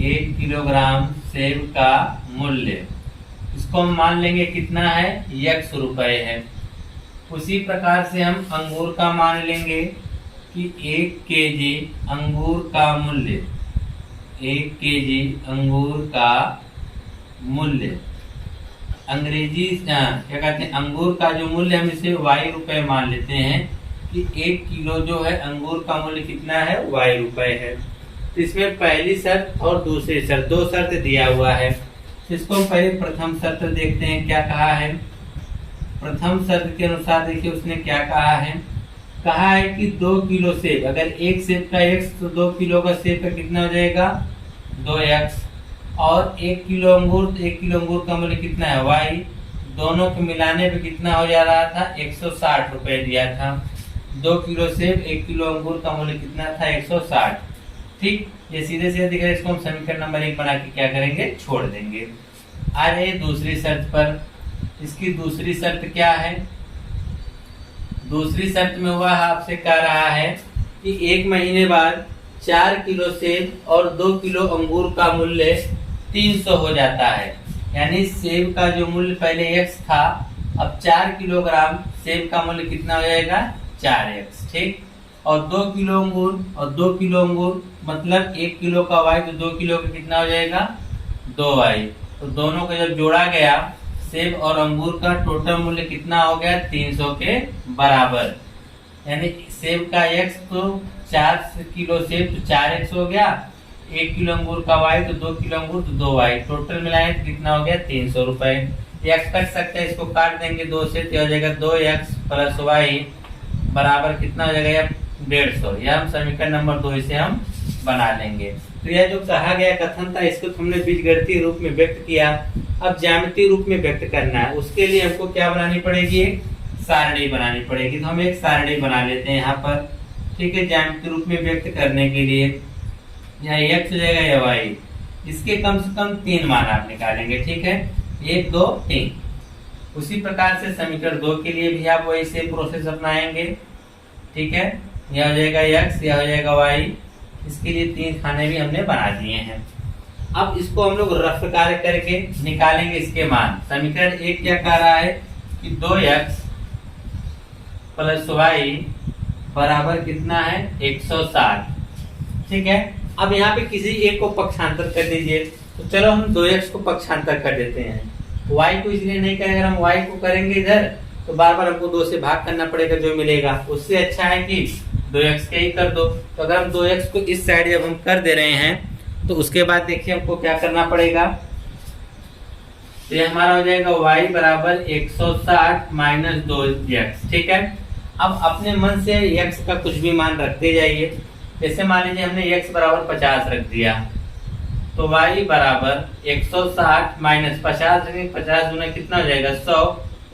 1 किलोग्राम सेब का मूल्य, इसको हम मान लेंगे कितना है, x रुपए है। उसी प्रकार से हम अंगूर का मान लेंगे कि 1 केजी अंगूर का मूल्य, 1 केजी अंगूर का मूल्य, अंग्रेजी क्या कहते हैं, अंगूर का जो मूल्य हम इसे y रुपए मान लेते हैं कि 1 किलो जो है अंगूर का मूल्य कितना है, y रुपए है। तो इसमें पहली शर्त और दूसरी शर्त, दो शर्त दिया हुआ है। इसको हम पहले प्रथम शर्त देखते हैं क्या कहा है। प्रथम शर्त के अनुसार देखिए उसने क्या कहा है कि 2 किलो सेब, अगर एक सेब का x तो 2 किलो का सेब का कितना हो जाएगा, 2x, और 1 किलो अंगूर, तो 1 किलो अंगूर का मूल्य कितना है, y, दोनों को मिलाने पे कितना हो जा रहा था, 160 रुपए दिया था। 2 किलो सेब 1 किलो अंगूर का मूल्य कितना था, 160। ठीक, ये सीधे सीधे दिख रहा है, इसको हम समीकरण नंबर 1 बना के क्या करेंगे, छोड़ देंगे। आ रहे दूसरी शर्त पर। इसकी दूसरी शर्त क्या है, दूसरी शर्त में वह आपसे कह रहा है कि 1 महीने बाद 4 किलो सेब और 2 किलो अंगूर का मूल्य 300 हो जाता है। यानी सेब का जो मूल्य पहले x था, अब 4 किलोग्राम सेब का मूल्य कितना हो जाएगा, 4x। ठीक, और 2 किलो अंगूर और 2 किलो अंगूर मतलब 1 किलो का y, तो 2 किलो का कितना हो जाएगा, 2y। तो दोनों का जब जोड़ा गया सेब और अंगूर का टोटल मूल्य कितना हो गया, 300 के बराबर। यानी सेब का x तो 4 किलो सेब तो 4x हो गया, 1 किलो अंगूर का y तो 2 किलो अंगूर तो 2y, टोटल मिलाएं तो कितना हो गया, 300 रुपए। x कट सकते हैं, इसको काट देंगे 2 से, तो हो जाएगा 2x प्लस y बराबर कितना हो जाएगा, 150। यह हम समीकरण नंबर 2 इसे हम बना लेंगे। तो यह जो कहा गया कथन था, इसको हमने बीजगणितीय रूप में व्यक्त किया। अब ज्यामितीय रूप में व्यक्त करना है, उसके लिए हमको क्या बनानी पड़ेगी, एक सारणी बनानी पड़ेगी। तो हम एक सारणी बना लेते हैं यहाँ पर। ठीक है, ज्यामितीय रूप में व्यक्त करने के लिए यहाँ x हो जाएगा या y, इसके कम से कम 3 मान आप निकालेंगे। ठीक है, 1 2 3। उसी प्रकार से समीकरण 2 के लिए भी आप वही से प्रोसेस अपनाएंगे। ठीक है, यह हो जाएगा x, यह हो जाएगा y, इसके लिए 3 खाने भी हमने बना दिए हैं। अब इसको हम लोग रफ कार्य करके निकालेंगे इसके मान। समीकरण 1 क्या कह रहा है कि 2x प्लस y बराबर कितना है, 160। ठीक है, अब यहाँ पे किसी एक को पक्षांतर कर दीजिए। तो चलो हम 2x को पक्षांतर कर देते हैं, y को इसलिए नहीं करेंगे, अगर हम y को करेंगे इधर तो बार बार हमको 2 से भाग करना पड़ेगा, जो मिलेगा। उससे अच्छा है कि 2x के ही कर दो। तो अगर हम 2x को इस साइड जब हम कर दे रहे हैं तो उसके बाद देखिए हमको क्या करना पड़ेगा। तो ये हमारा हो जाएगा y बराबर 160 माइनस 2x। ठीक है, अब अपने मन से x का कुछ भी मान रखते जाइए। जैसे मान लीजिए हमने x बराबर 50 रख दिया, तो y बराबर 160 माइनस 50 रखेंगे, 50 गुना कितना हो जाएगा, 100।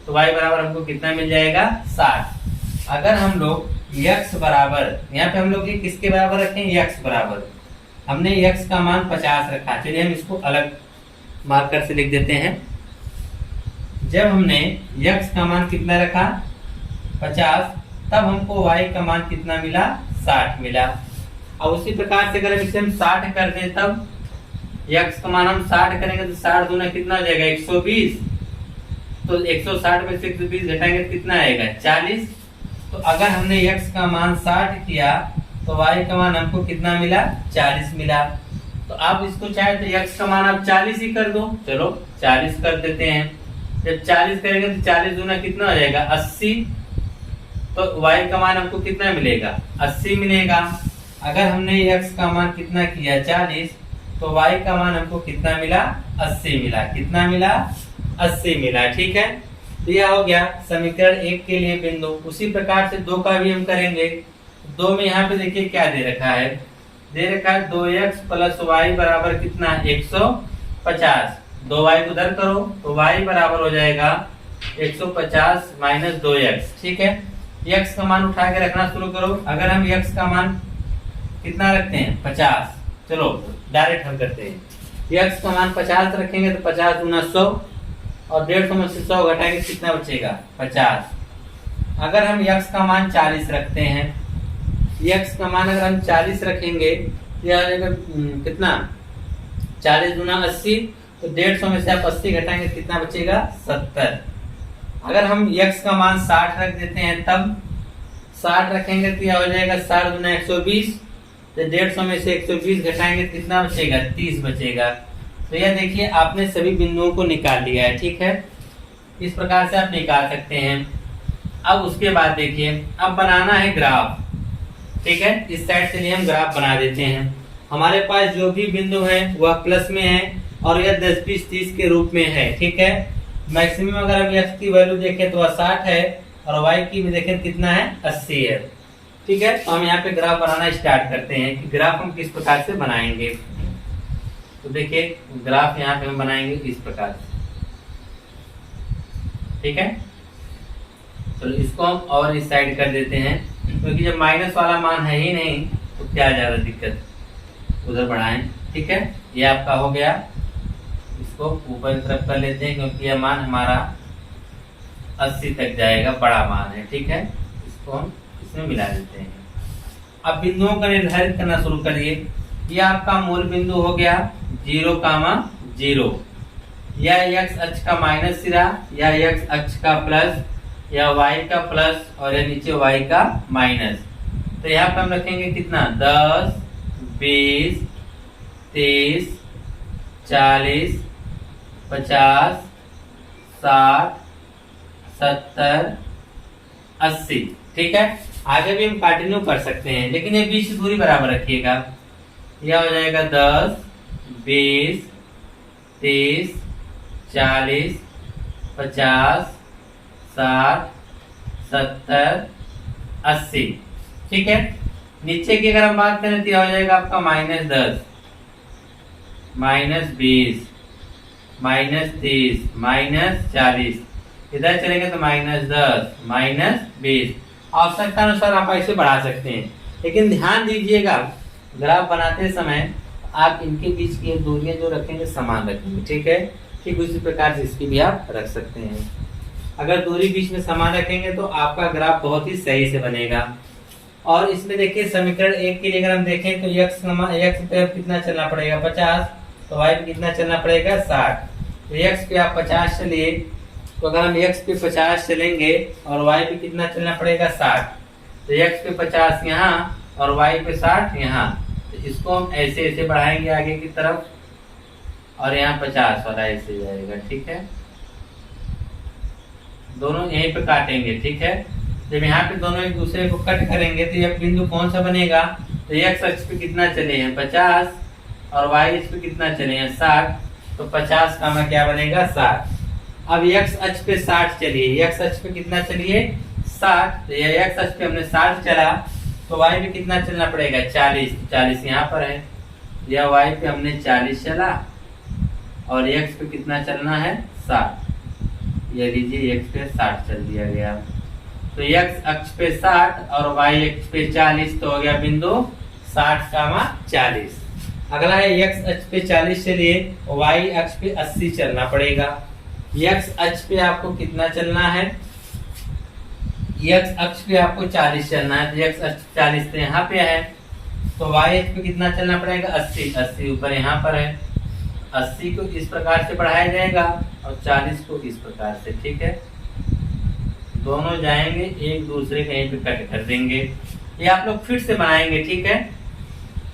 तो y बराबर हमको कितना मिल जाएगा, 60। अगर हम लोग x बराबर, यहाँ पे हम लोग किसके बराबर रखें, x बराबर, हमने x का मान 50 रखा। चलिए हम इसको अलग मार्कर से लिख देते हैं। जब हमने x का मान कितना रखा, 50, तब हमको y का मान कितना मिला, 60 मिला। और उसी प्रकार से अगर इसे हम 60 कर दें, तब x का मान हम 60 करेंगे तो 60 दूना कितना हो जाएगा, 120। तो 160 में से 120 घटाएंगे तो कितना आएगा, 40। तो अगर हमने x का मान 60 किया तो y का मान हमको कितना मिला, 40 मिला। तो आप इसको चाहे तो x का मान आप 40 ही कर दो। चलो 40 कर देते हैं। जब 40 करेंगे तो 40 दूना कितना हो जाएगा, 80। तो y का मान हमको कितना मिलेगा, 80 मिलेगा। अगर हमने x का मान कितना किया, 40, तो y का मान हमको कितना मिला, 80 मिला। कितना मिला, 80 मिला। ठीक है, तो यह हो गया समीकरण 1 के लिए बिंदु। उसी प्रकार से 2 का भी हम करेंगे। 2 में यहाँ पे देखिए क्या दे रखा है, दे रखा है 2x प्लस y बराबर कितना, 150। 2y को उधर करो तो y बराबर हो जाएगा 150 माइनस 2x। ठीक है, x का मान उठा के रखना शुरू करो। अगर हम x का मान कितना रखते हैं 50, चलो डायरेक्ट हल करते हैं। x का मान 50 रखेंगे तो 50 गुना 100 और 150 में से 100 घटाएंगे कितना बचेगा 50। अगर हम x का मान 40 रखते हैं, x का मान अगर हम 40 रखेंगे यह आ जाएगा कितना 40 गुना 80, तो 150 में से आप 80 घटाएंगे कितना बचेगा 70। अगर हम x का मान 60 रख देते हैं तब 60 रखेंगे तो यह हो जाएगा 60 गुना 120, तो 150 में से 120 घटाएंगे कितना बचेगा 30 बचेगा। तो यह देखिए आपने सभी बिंदुओं को निकाल लिया है, ठीक है। इस प्रकार से आप निकाल सकते हैं। अब उसके बाद देखिए अब बनाना है ग्राफ, ठीक है। इस साइड से लिए हम ग्राफ बना देते हैं। हमारे पास जो भी बिंदु है वह प्लस में है और यह 10 20 30 के रूप में है, ठीक है। मैक्सिमम अगर हम x की वैल्यू देखें तो वह 60 है और y की भी देखें कितना है 80 है, ठीक है। तो हम यहाँ पे ग्राफ बनाना स्टार्ट करते हैं कि ग्राफ हम किस प्रकार से बनाएंगे। तो देखिए ग्राफ यहाँ पे हम बनाएंगे इस प्रकार से, ठीक है। तो इसको हम और इस साइड कर देते हैं क्योंकि जब माइनस वाला मान है ही नहीं तो क्या ज्यादा दिक्कत, उधर बढ़ाएं, ठीक है। ये आपका हो गया। इसको ऊपर की तरफ कर लेते हैं क्योंकि यह मान हमारा 80 तक जाएगा, बड़ा मान है, ठीक है। इसको हम इसमें मिला देते हैं। अब बिंदुओं का निर्धारित करना शुरू करिए। यह आपका मूल बिंदु हो गया 0, 0। यह x अक्ष का माइनस सिरा, या x अक्ष का प्लस, या y का प्लस और यह नीचे y का माइनस। तो यहाँ पे हम रखेंगे कितना 10 20 30 40 50 60 70 80, ठीक है। आगे भी हम कंटिन्यू कर सकते हैं लेकिन ये बीच की दूरी बराबर रखिएगा। यह हो जाएगा 10 20 30 40 50 60 70 80, ठीक है। नीचे की अगर हम बात करें तो यह हो जाएगा आपका -10 -20 -30 -40। इधर चलेंगे तो -10 -20। आवश्यकता अनुसार आप ऐसे बढ़ा सकते हैं, लेकिन ध्यान दीजिएगा ग्राफ बनाते समय आप इनके बीच की दूरियां जो रखेंगे समान रखेंगे, ठीक है। ठीक उसी प्रकार से इसकी भी आप रख सकते हैं। अगर दूरी बीच में समान रखेंगे तो आपका ग्राफ बहुत ही सही से बनेगा। और इसमें देखिए समीकरण 1 के लिए अगर हम देखें तो x पे कितना चलना पड़ेगा 50, तो y पे कितना चलना पड़ेगा 60। तो x पे आप 50 चलिए, तो अगर हम x पे 50 चलेंगे और y पे कितना चलना पड़ेगा 60, तो x पे 50 यहाँ और y पे 60 यहाँ। तो इसको हम ऐसे ऐसे बढ़ाएंगे आगे की तरफ और यहाँ 50 वाला ऐसे जाएगा, ठीक है। दोनों यहीं पे काटेंगे, ठीक है। जब यहाँ पे दोनों एक दूसरे को कट करेंगे तो यह बिंदु कौन सा बनेगा, तो x अक्ष पे कितना चले हैं 50 और y अक्ष पे कितना चले हैं 60, तो 50 का मान क्या बनेगा 60। अब x अक्ष पे 60 चलिए, x अक्ष पे कितना चलिए 60, तो यह x अक्ष पे हमने 60 चला तो y पे कितना चलना पड़ेगा 40, 40 यहाँ पर है। यह y पे हमने 40 चला और x पे कितना चलना है 60, यह लीजिए x पे 60 चल दिया गया। तो x अक्ष पे 60 और y अक्ष पे 40, तो हो गया बिंदु 60 का मान 40। अगला है x अक्ष पे 40 चलिए, y अक्ष पे 80 चलना पड़ेगा। x अक्ष पे आपको कितना चलना है, x अक्ष पे आपको 40 चलना है, तो x अक्ष 40 तो यहाँ पे है, तो y अक्ष पे कितना चलना पड़ेगा 80, 80 ऊपर यहाँ पर है। 80 को इस प्रकार से बढ़ाया जाएगा और 40 को इस प्रकार से, ठीक है। दोनों जाएंगे एक दूसरे कहीं पे कट कर देंगे। ये आप लोग फिर से बनाएंगे, ठीक है।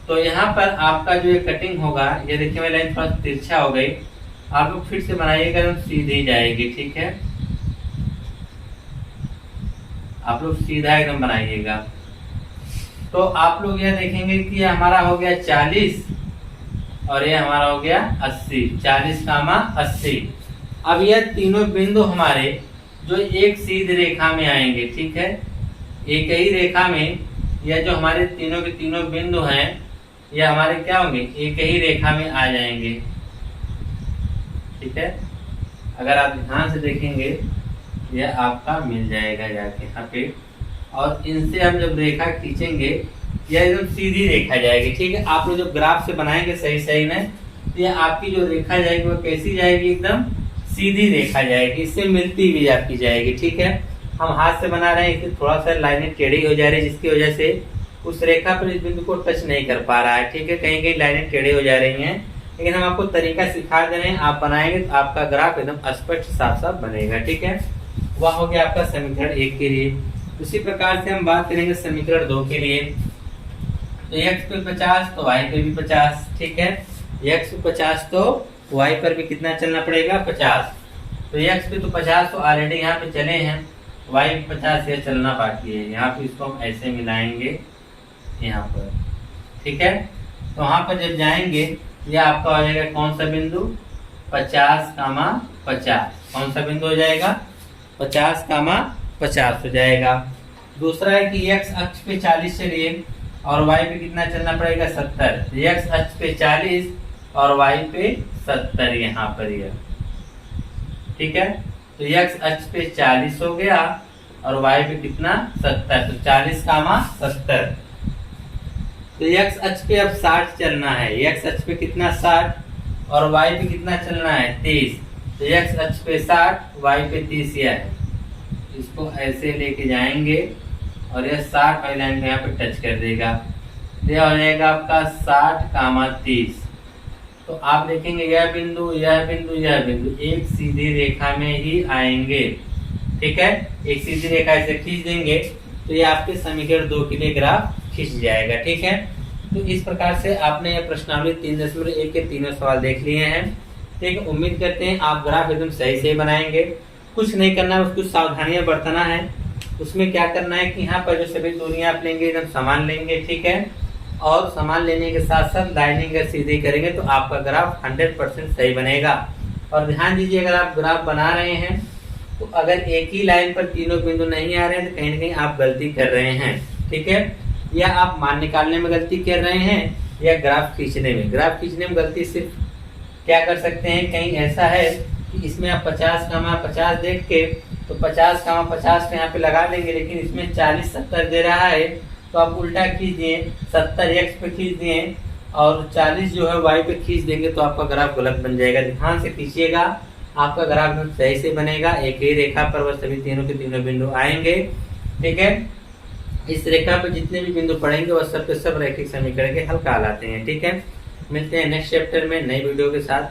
तो यहाँ पर आपका जो ये कटिंग होगा, ये देखिए मेरी लाइन थोड़ा तिरछा हो गई, आप लोग फिर से बनाइएगा तो सीधी जाएगी, ठीक है। आप लोग सीधा एकदम बनाइएगा। तो आप लोग यह देखेंगे कि हमारा हो गया 40 और ये हमारा हो गया 80, 40 कामा 80। अब यह तीनों बिंदु हमारे जो एक सीधी रेखा में आएंगे, ठीक है। एक ही रेखा में यह जो हमारे तीनों के तीनों बिंदु हैं यह हमारे क्या होंगे, एक ही रेखा में आ जाएंगे, ठीक है। अगर आप ध्यान से देखेंगे यह आपका मिल जाएगा जाके यहाँ पे और इनसे हम जब रेखा खींचेंगे यह एकदम सीधी रेखा जाएगी। ठीक है, आप लोग जब ग्राफ से बनाएंगे सही सही में तो यह आपकी जो रेखा जाएगी वो कैसी जाएगी, एकदम सीधी रेखा जाएगी, इससे मिलती हुई आपकी जाएगी। ठीक है, हम हाथ से बना रहे हैं इसलिए थोड़ा सा लाइनें टेढ़ी हो जा रही है, जिसकी वजह से उस रेखा पर इस बिंदु को टच नहीं कर पा रहा है। ठीक है, कहीं कहीं लाइनें टेढ़ी हो जा रही हैं, लेकिन हम आपको तरीका सिखा दे रहे हैं, आप बनाएंगे तो आपका ग्राफ एकदम स्पष्ट साफ साफ बनेगा। ठीक है, वह हो गया आपका समीकरण 1 के लिए। उसी प्रकार से हम बात करेंगे समीकरण 2 के लिए। तो x पे 50 तो y पे भी 50। ठीक है, x पे 50 तो y पर भी कितना चलना पड़ेगा, 50। तो x पे तो 50 तो ऑलरेडी यहाँ पे चले हैं, y पे 50 यह चलना बाकी है। यहाँ पे इसको हम ऐसे मिलाएंगे यहाँ पर। ठीक है, तो वहां पर जब जाएंगे यह आपका हो जाएगा कौन सा बिंदु, 50,50। कौन सा बिंदु हो जाएगा, 50,50 हो जाएगा। दूसरा है कि x अक्ष पे 40 चलिए और y पे कितना चलना पड़ेगा, 70। x अक्ष पे 40 और y पे 70 यहाँ पर यह। ठीक है, तो x अक्ष पे 40 हो गया और y पे कितना, 70। तो 40,70। तो x अक्ष पे अब 60 चलना है, x अक्ष पे कितना, 60 और y पे कितना चलना है, 30। तो x अक्ष पे 60, y पे 30 यह है। इसको ऐसे लेके जाएंगे और यह 60 वाली लाइन में यहाँ पे टच कर देगा, तो यह हो जाएगा आपका 60,30। तो आप देखेंगे यह बिंदु यह बिंदु यह बिंदु एक सीधी रेखा में ही आएंगे। ठीक है, एक सीधी रेखा ऐसे खींच देंगे तो ये आपके समीकरण 2 के लिए ग्राफ खींच जाएगा। ठीक है, तो इस प्रकार से आपने यह प्रश्नावली 3.1 के तीनों सवाल देख लिए हैं। ठीक है, उम्मीद करते हैं आप ग्राफ एकदम सही से बनाएंगे। कुछ नहीं करना है, कुछ सावधानियां बरतना है। उसमें क्या करना है कि यहाँ पर जो सभी दूरियां आप लेंगे एकदम समान लेंगे। ठीक है, और समान लेने के साथ साथ लाइनिंग अगर सीधी करेंगे तो आपका ग्राफ 100% सही बनेगा। और ध्यान दीजिए, अगर आप ग्राफ बना रहे हैं तो अगर एक ही लाइन पर तीनों बिंदु नहीं आ रहे हैं तो कहीं ना कहीं आप गलती कर रहे हैं। ठीक है, या आप मान निकालने में गलती कर रहे हैं या ग्राफ खींचने में। ग्राफ खींचने में गलती सिर्फ क्या कर सकते हैं, कहीं ऐसा है कि इसमें आप 50,50 देख के तो 50,50 पे यहाँ पे लगा देंगे, लेकिन इसमें 40,70 दे रहा है तो आप उल्टा खींच दिए, 70 x पे खींच दिए और 40 जो है y पे खींच देंगे तो आपका ग्राफ गलत बन जाएगा। ध्यान से खींचिएगा, आपका ग्राफ एकदम सही से बनेगा। एक ही रेखा पर वह सभी तीनों के तीनों बिंदु आएंगे। ठीक है, इस रेखा पर जितने भी बिंदु पड़ेंगे वह सब के सब रैखिक समीकरण के हल कहलाते हैं। ठीक है, मिलते हैं नेक्स्ट चैप्टर में नई वीडियो के साथ।